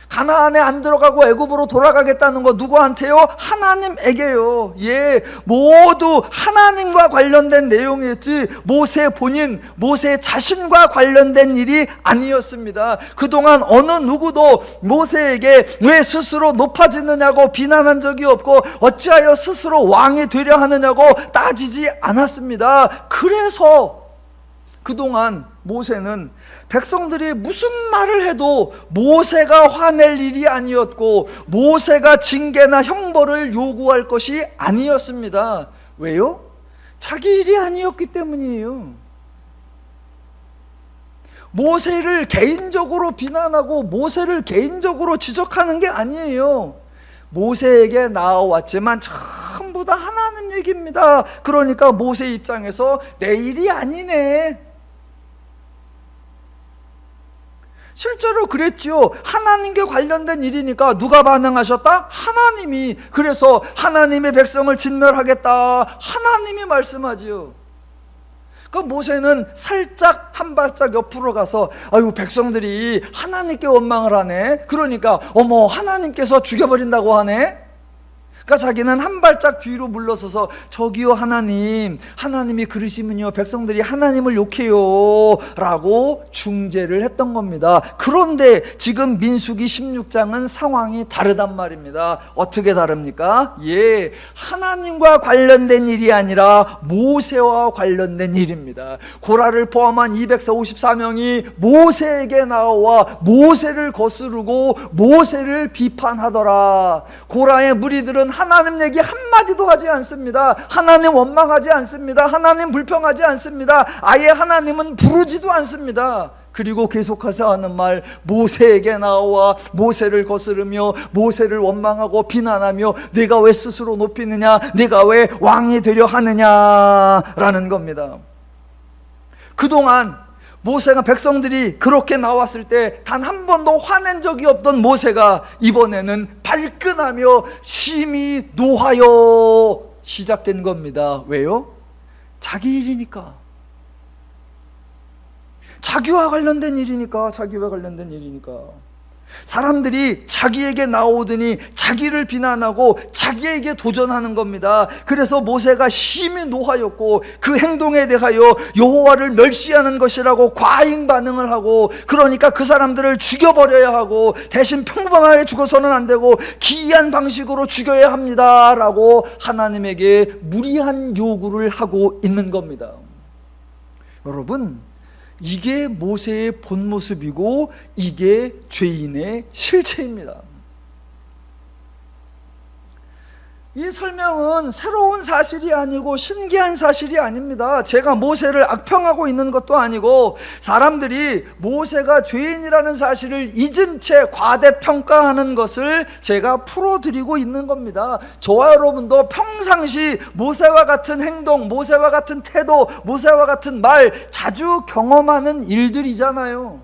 A: 가나안에 안 들어가고 애굽으로 돌아가겠다는 거 누구한테요? 하나님에게요. 예, 모두 하나님과 관련된 내용이었지 모세 본인, 모세 자신과 관련된 일이 아니었습니다. 그동안 어느 누구도 모세에게 왜 스스로 높아지느냐고 비난한 적이 없고, 어찌하여 스스로 왕이 되려 하느냐고 따지지 않았습니다. 그래서 그동안 모세는 백성들이 무슨 말을 해도 모세가 화낼 일이 아니었고, 모세가 징계나 형벌을 요구할 것이 아니었습니다. 왜요? 자기 일이 아니었기 때문이에요. 모세를 개인적으로 비난하고 모세를 개인적으로 지적하는 게 아니에요. 모세에게 나와왔지만 전부 다 하나님 얘기입니다. 그러니까 모세 입장에서 내 일이 아니네. 실제로 그랬죠. 하나님께 관련된 일이니까 누가 반응하셨다? 하나님이. 그래서 하나님의 백성을 진멸하겠다, 하나님이 말씀하지요. 그러니까 모세는 살짝 한 발짝 옆으로 가서 아유, 백성들이 하나님께 원망을 하네. 그러니까 어머, 하나님께서 죽여버린다고 하네. 그러니까 자기는 한 발짝 뒤로 물러서서 저기요 하나님, 하나님이 그러시면요 백성들이 하나님을 욕해요 라고 중재를 했던 겁니다. 그런데 지금 민수기 16장은 상황이 다르단 말입니다. 어떻게 다릅니까? 예, 하나님과 관련된 일이 아니라 모세와 관련된 일입니다. 고라를 포함한 254명이 모세에게 나와 모세를 거스르고 모세를 비판하더라. 고라의 무리들은 하나님 얘기 한마디도 하지 않습니다. 하나님 원망하지 않습니다. 하나님 불평하지 않습니다. 아예 하나님은 부르지도 않습니다. 그리고 계속해서 하는 말, 모세에게 나와 모세를 거스르며 모세를 원망하고 비난하며 내가 왜 스스로 높이느냐, 내가 왜 왕이 되려 하느냐라는 겁니다. 그동안 모세가, 백성들이 그렇게 나왔을 때 단 한 번도 화낸 적이 없던 모세가 이번에는 발끈하며 심히 노하여 시작된 겁니다. 왜요? 자기 일이니까. 자기와 관련된 일이니까. 자기와 관련된 일이니까. 사람들이 자기에게 나오더니 자기를 비난하고 자기에게 도전하는 겁니다. 그래서 모세가 심히 노하였고 그 행동에 대하여 여호와를 멸시하는 것이라고 과잉 반응을 하고, 그러니까 그 사람들을 죽여버려야 하고 대신 평범하게 죽어서는 안 되고 기이한 방식으로 죽여야 합니다 라고 하나님에게 무리한 요구를 하고 있는 겁니다. 여러분, 이게 모세의 본 모습이고 이게 죄인의 실체입니다. 이 설명은 새로운 사실이 아니고 신기한 사실이 아닙니다. 제가 모세를 악평하고 있는 것도 아니고 사람들이 모세가 죄인이라는 사실을 잊은 채 과대평가하는 것을 제가 풀어드리고 있는 겁니다. 저와 여러분도 평상시 모세와 같은 행동, 모세와 같은 태도, 모세와 같은 말 자주 경험하는 일들이잖아요.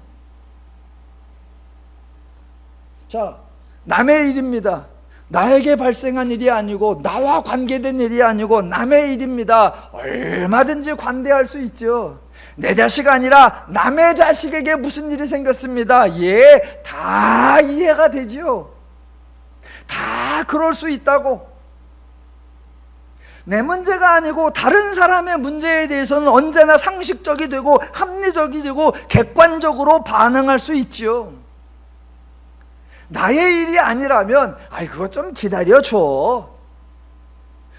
A: 자, 남의 일입니다. 나에게 발생한 일이 아니고 나와 관계된 일이 아니고 남의 일입니다. 얼마든지 관대할 수 있죠. 내 자식 아니라 남의 자식에게 무슨 일이 생겼습니다. 예, 다 이해가 되죠. 다 그럴 수 있다고. 내 문제가 아니고 다른 사람의 문제에 대해서는 언제나 상식적이 되고 합리적이 되고 객관적으로 반응할 수 있죠. 나의 일이 아니라면 그거 좀 기다려줘.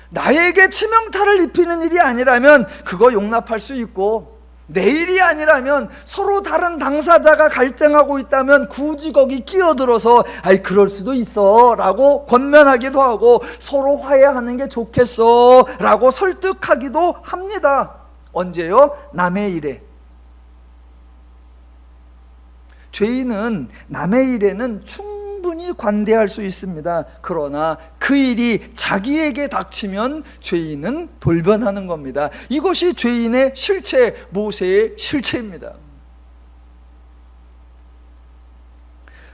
A: 나에게 치명타를 입히는 일이 아니라면 그거 용납할 수 있고, 내 일이 아니라면 서로 다른 당사자가 갈등하고 있다면 굳이 거기 끼어들어서 그럴 수도 있어 라고 권면하기도 하고 서로 화해하는 게 좋겠어 라고 설득하기도 합니다. 언제요? 남의 일에. 죄인은 남의 일에는 충분히 관대할 수 있습니다. 그러나 그 일이 자기에게 닥치면 죄인은 돌변하는 겁니다. 이것이 죄인의 실체, 모세의 실체입니다.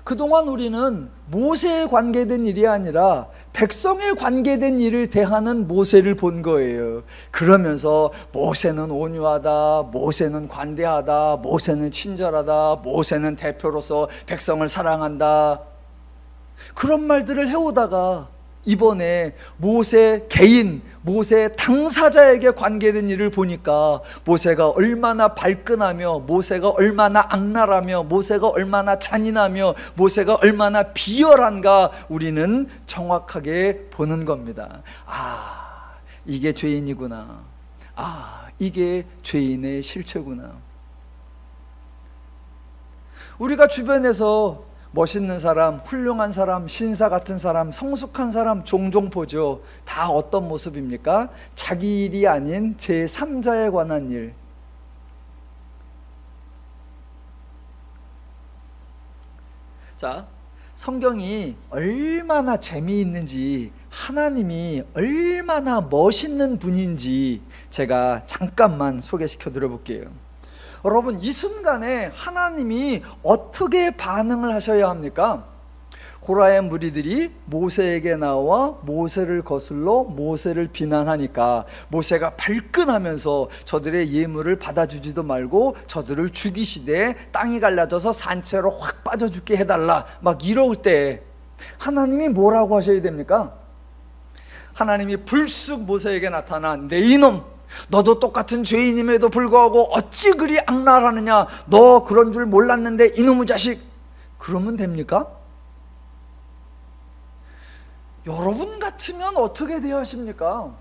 A: 그동안 우리는 모세에 관계된 일이 아니라 백성에 관계된 일을 대하는 모세를 본 거예요. 그러면서 모세는 온유하다, 모세는 관대하다, 모세는 친절하다, 모세는 대표로서 백성을 사랑한다, 그런 말들을 해오다가 이번에 모세 개인, 모세 당사자에게 관계된 일을 보니까 모세가 얼마나 발끈하며, 모세가 얼마나 악랄하며, 모세가 얼마나 잔인하며, 모세가 얼마나 비열한가 우리는 정확하게 보는 겁니다. 이게 죄인이구나. 이게 죄인의 실체구나. 우리가 주변에서 멋있는 사람, 훌륭한 사람, 신사 같은 사람, 성숙한 사람 종종 보죠. 다 어떤 모습입니까? 자기 일이 아닌 제3자에 관한 일. 자, 성경이 얼마나 재미있는지, 하나님이 얼마나 멋있는 분인지 제가 잠깐만 소개시켜 드려 볼게요. 여러분, 이 순간에 하나님이 어떻게 반응을 하셔야 합니까? 고라의 무리들이 모세에게 나와 모세를 거슬러 모세를 비난하니까 모세가 발끈하면서 저들의 예물을 받아주지도 말고 저들을 죽이시되 땅이 갈라져서 산채로 확 빠져 죽게 해달라, 막 이럴 때 하나님이 뭐라고 하셔야 됩니까? 하나님이 불쑥 모세에게 나타나, 내 이놈, 너도 똑같은 죄인임에도 불구하고 어찌 그리 악랄하느냐, 너 그런 줄 몰랐는데 이놈의 자식, 그러면 됩니까? 여러분 같으면 어떻게 대하십니까?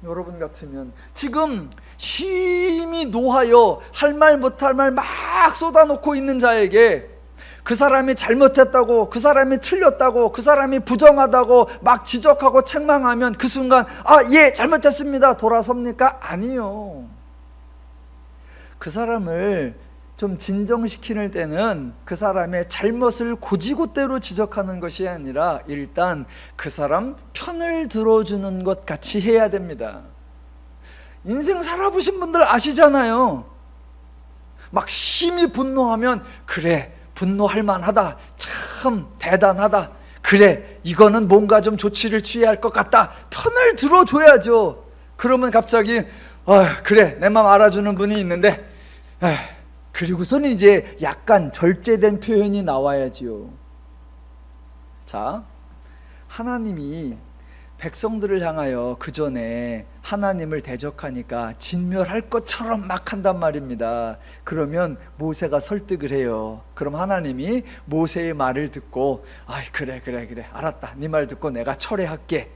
A: 여러분 같으면 지금 심히 노하여 할 말 못할 말 막 쏟아놓고 있는 자에게 그 사람이 잘못했다고, 그 사람이 틀렸다고, 그 사람이 부정하다고 막 지적하고 책망하면 그 순간 예, 잘못했습니다 돌아섭니까? 아니요. 그 사람을 좀 진정시키는 때는 그 사람의 잘못을 고지고대로 지적하는 것이 아니라 일단 그 사람 편을 들어주는 것 같이 해야 됩니다. 인생 살아보신 분들 아시잖아요. 막 심히 분노하면, 그래, 분노할 만하다, 참 대단하다, 그래, 이거는 뭔가 좀 조치를 취해야 할 것 같다, 편을 들어줘야죠. 그러면 갑자기 그래, 내 맘 알아주는 분이 있는데, 그리고서는 이제 약간 절제된 표현이 나와야지요. 자, 하나님이 백성들을 향하여 그 전에 하나님을 대적하니까 진멸할 것처럼 막 한단 말입니다. 그러면 모세가 설득을 해요. 그럼 하나님이 모세의 말을 듣고, 그래 알았다, 네 말 듣고 내가 철회할게,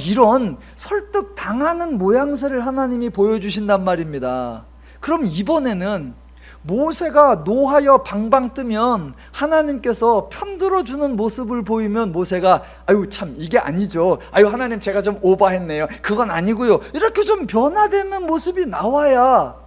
A: 이런 설득 당하는 모양새를 하나님이 보여주신단 말입니다. 그럼 이번에는 모세가 노하여 방방 뜨면 하나님께서 편들어주는 모습을 보이면 모세가 참 이게 아니죠, 하나님 제가 좀 오버했네요, 그건 아니고요, 이렇게 좀 변화되는 모습이 나와야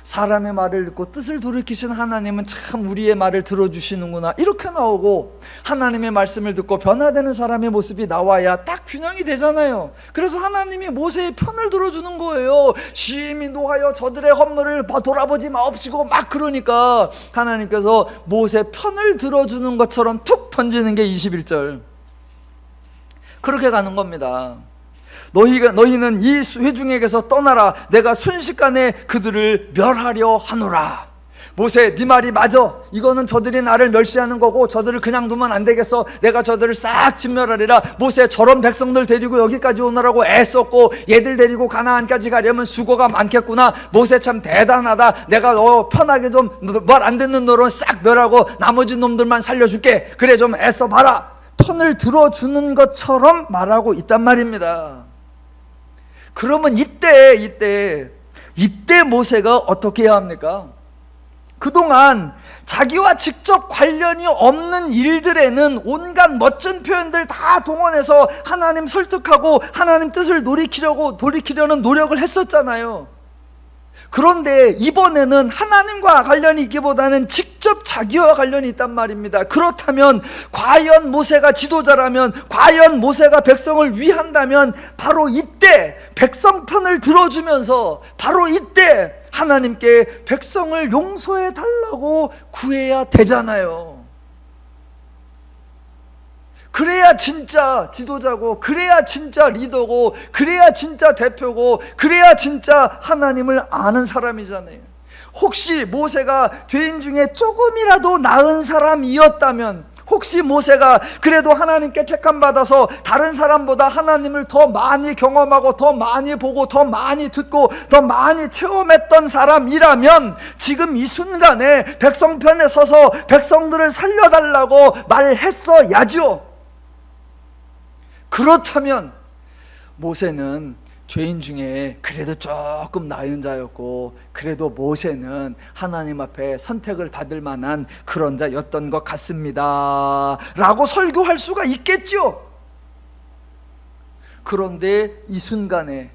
A: 사람의 말을 듣고 뜻을 돌이키신 하나님은 참 우리의 말을 들어주시는구나, 이렇게 나오고 하나님의 말씀을 듣고 변화되는 사람의 모습이 나와야 딱 균형이 되잖아요. 그래서 하나님이 모세의 편을 들어주는 거예요. 심히 노하여 저들의 헌물을 돌아보지 마옵시고 막 그러니까 하나님께서 모세 편을 들어주는 것처럼 툭 던지는 게 21절. 그렇게 가는 겁니다. 너희는 이 회중에게서 떠나라, 내가 순식간에 그들을 멸하려 하노라. 모세, 네 말이 맞아, 이거는 저들이 나를 멸시하는 거고 저들을 그냥 두면 안 되겠어, 내가 저들을 싹 진멸하리라. 모세, 저런 백성들 데리고 여기까지 오느라고 애썼고 얘들 데리고 가나안까지 가려면 수고가 많겠구나, 모세 참 대단하다, 내가 너 편하게 좀 말 안 듣는 너로 싹 멸하고 나머지 놈들만 살려줄게, 그래 좀 애써봐라. 편을 들어주는 것처럼 말하고 있단 말입니다. 그러면 이때 모세가 어떻게 해야 합니까? 그동안 자기와 직접 관련이 없는 일들에는 온갖 멋진 표현들 다 동원해서 하나님 설득하고 하나님 뜻을 돌이키려는 노력을 했었잖아요. 그런데 이번에는 하나님과 관련이 있기보다는 직접 자기와 관련이 있단 말입니다. 그렇다면 과연 모세가 지도자라면, 과연 모세가 백성을 위한다면 바로 이때 백성 편을 들어주면서 바로 이때 하나님께 백성을 용서해 달라고 구해야 되잖아요. 그래야 진짜 지도자고, 그래야 진짜 리더고, 그래야 진짜 대표고, 그래야 진짜 하나님을 아는 사람이잖아요. 혹시 모세가 죄인 중에 조금이라도 나은 사람이었다면, 혹시 모세가 그래도 하나님께 택함받아서 다른 사람보다 하나님을 더 많이 경험하고 더 많이 보고 더 많이 듣고 더 많이 체험했던 사람이라면 지금 이 순간에 백성 편에 서서 백성들을 살려달라고 말했어야죠. 그렇다면 모세는 죄인 중에 그래도 조금 나은 자였고, 그래도 모세는 하나님 앞에 선택을 받을 만한 그런 자였던 것 같습니다 라고 설교할 수가 있겠죠. 그런데 이 순간에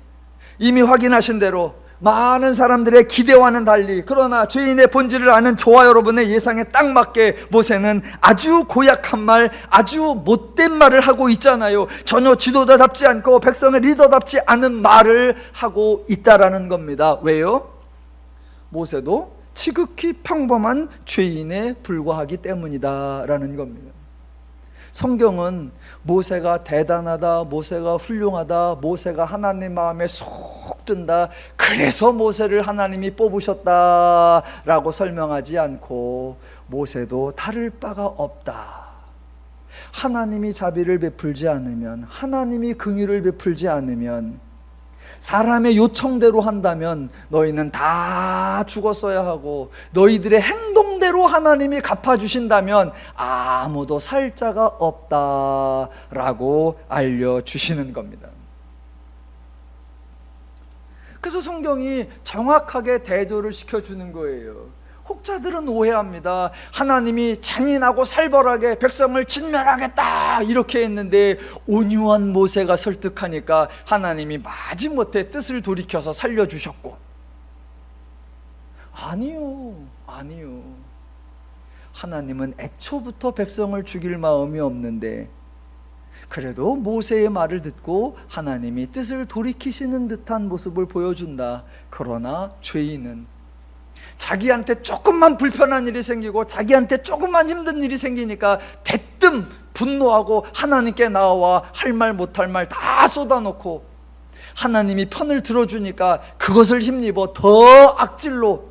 A: 이미 확인하신 대로 많은 사람들의 기대와는 달리, 그러나 죄인의 본질을 아는 저와 여러분의 예상에 딱 맞게 모세는 아주 고약한 말, 아주 못된 말을 하고 있잖아요. 전혀 지도자답지 않고 백성의 리더답지 않은 말을 하고 있다라는 겁니다. 왜요? 모세도 지극히 평범한 죄인에 불과하기 때문이다라는 겁니다. 성경은 모세가 대단하다, 모세가 훌륭하다, 모세가 하나님 마음에 쏙 든다, 그래서 모세를 하나님이 뽑으셨다라고 설명하지 않고, 모세도 다를 바가 없다. 하나님이 자비를 베풀지 않으면, 하나님이 긍휼을 베풀지 않으면, 사람의 요청대로 한다면 너희는 다 죽었어야 하고, 너희들의 행동대로 하나님이 갚아주신다면 아무도 살 자가 없다라고 알려주시는 겁니다. 그래서 성경이 정확하게 대조를 시켜주는 거예요. 혹자들은 오해합니다. 하나님이 잔인하고 살벌하게 백성을 진멸하겠다 이렇게 했는데 온유한 모세가 설득하니까 하나님이 마지못해 뜻을 돌이켜서 살려주셨고, 아니요. 하나님은 애초부터 백성을 죽일 마음이 없는데, 그래도 모세의 말을 듣고 하나님이 뜻을 돌이키시는 듯한 모습을 보여준다. 그러나 죄인은 자기한테 조금만 불편한 일이 생기고, 자기한테 조금만 힘든 일이 생기니까 대뜸 분노하고 하나님께 나와 할 말 못할 말 다 쏟아놓고, 하나님이 편을 들어주니까 그것을 힘입어 더 악질로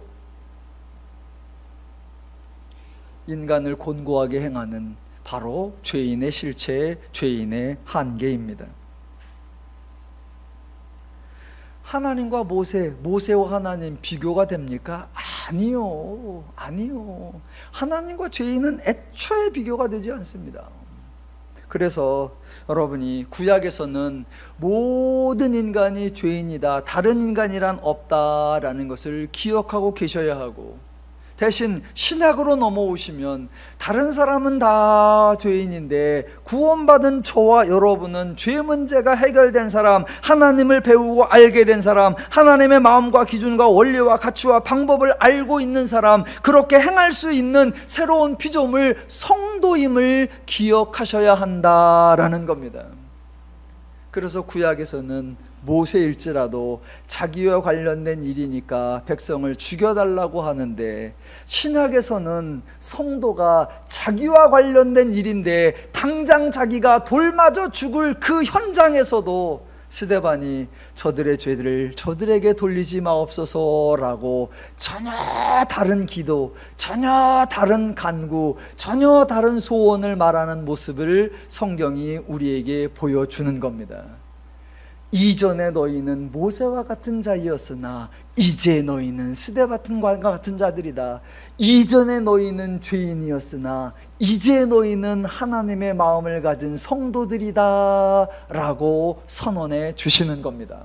A: 인간을 곤고하게 행하는 바로 죄인의 실체, 죄인의 한계입니다. 하나님과 모세와 하나님 비교가 됩니까? 아니요. 하나님과 죄인은 애초에 비교가 되지 않습니다. 그래서 여러분이 구약에서는 모든 인간이 죄인이다, 다른 인간이란 없다라는 것을 기억하고 계셔야 하고, 대신 신약으로 넘어오시면 다른 사람은 다 죄인인데 구원받은 저와 여러분은 죄 문제가 해결된 사람, 하나님을 배우고 알게 된 사람, 하나님의 마음과 기준과 원리와 가치와 방법을 알고 있는 사람, 그렇게 행할 수 있는 새로운 피조물 성도임을 기억하셔야 한다라는 겁니다. 그래서 구약에서는 모세일지라도 자기와 관련된 일이니까 백성을 죽여달라고 하는데, 신약에서는 성도가 자기와 관련된 일인데 당장 자기가 돌 맞아 죽을 그 현장에서도 스데반이 저들의 죄를 저들에게 돌리지 마옵소서라고 전혀 다른 기도, 전혀 다른 간구, 전혀 다른 소원을 말하는 모습을 성경이 우리에게 보여주는 겁니다. 이전에 너희는 모세와 같은 자이었으나 이제 너희는 스데반과 같은 자들이다. 이전에 너희는 죄인이었으나 이제 너희는 하나님의 마음을 가진 성도들이다 라고 선언해 주시는 겁니다.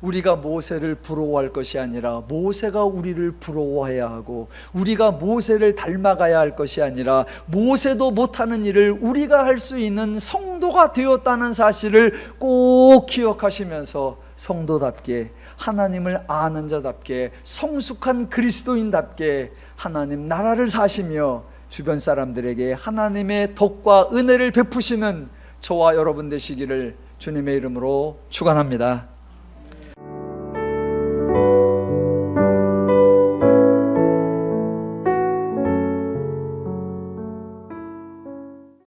A: 우리가 모세를 부러워할 것이 아니라 모세가 우리를 부러워해야 하고, 우리가 모세를 닮아가야 할 것이 아니라 모세도 못하는 일을 우리가 할 수 있는 성도가 되었다는 사실을 꼭 기억하시면서 성도답게, 하나님을 아는 자답게, 성숙한 그리스도인답게 하나님 나라를 사시며 주변 사람들에게 하나님의 덕과 은혜를 베푸시는 저와 여러분 되시기를 주님의 이름으로 축원합니다.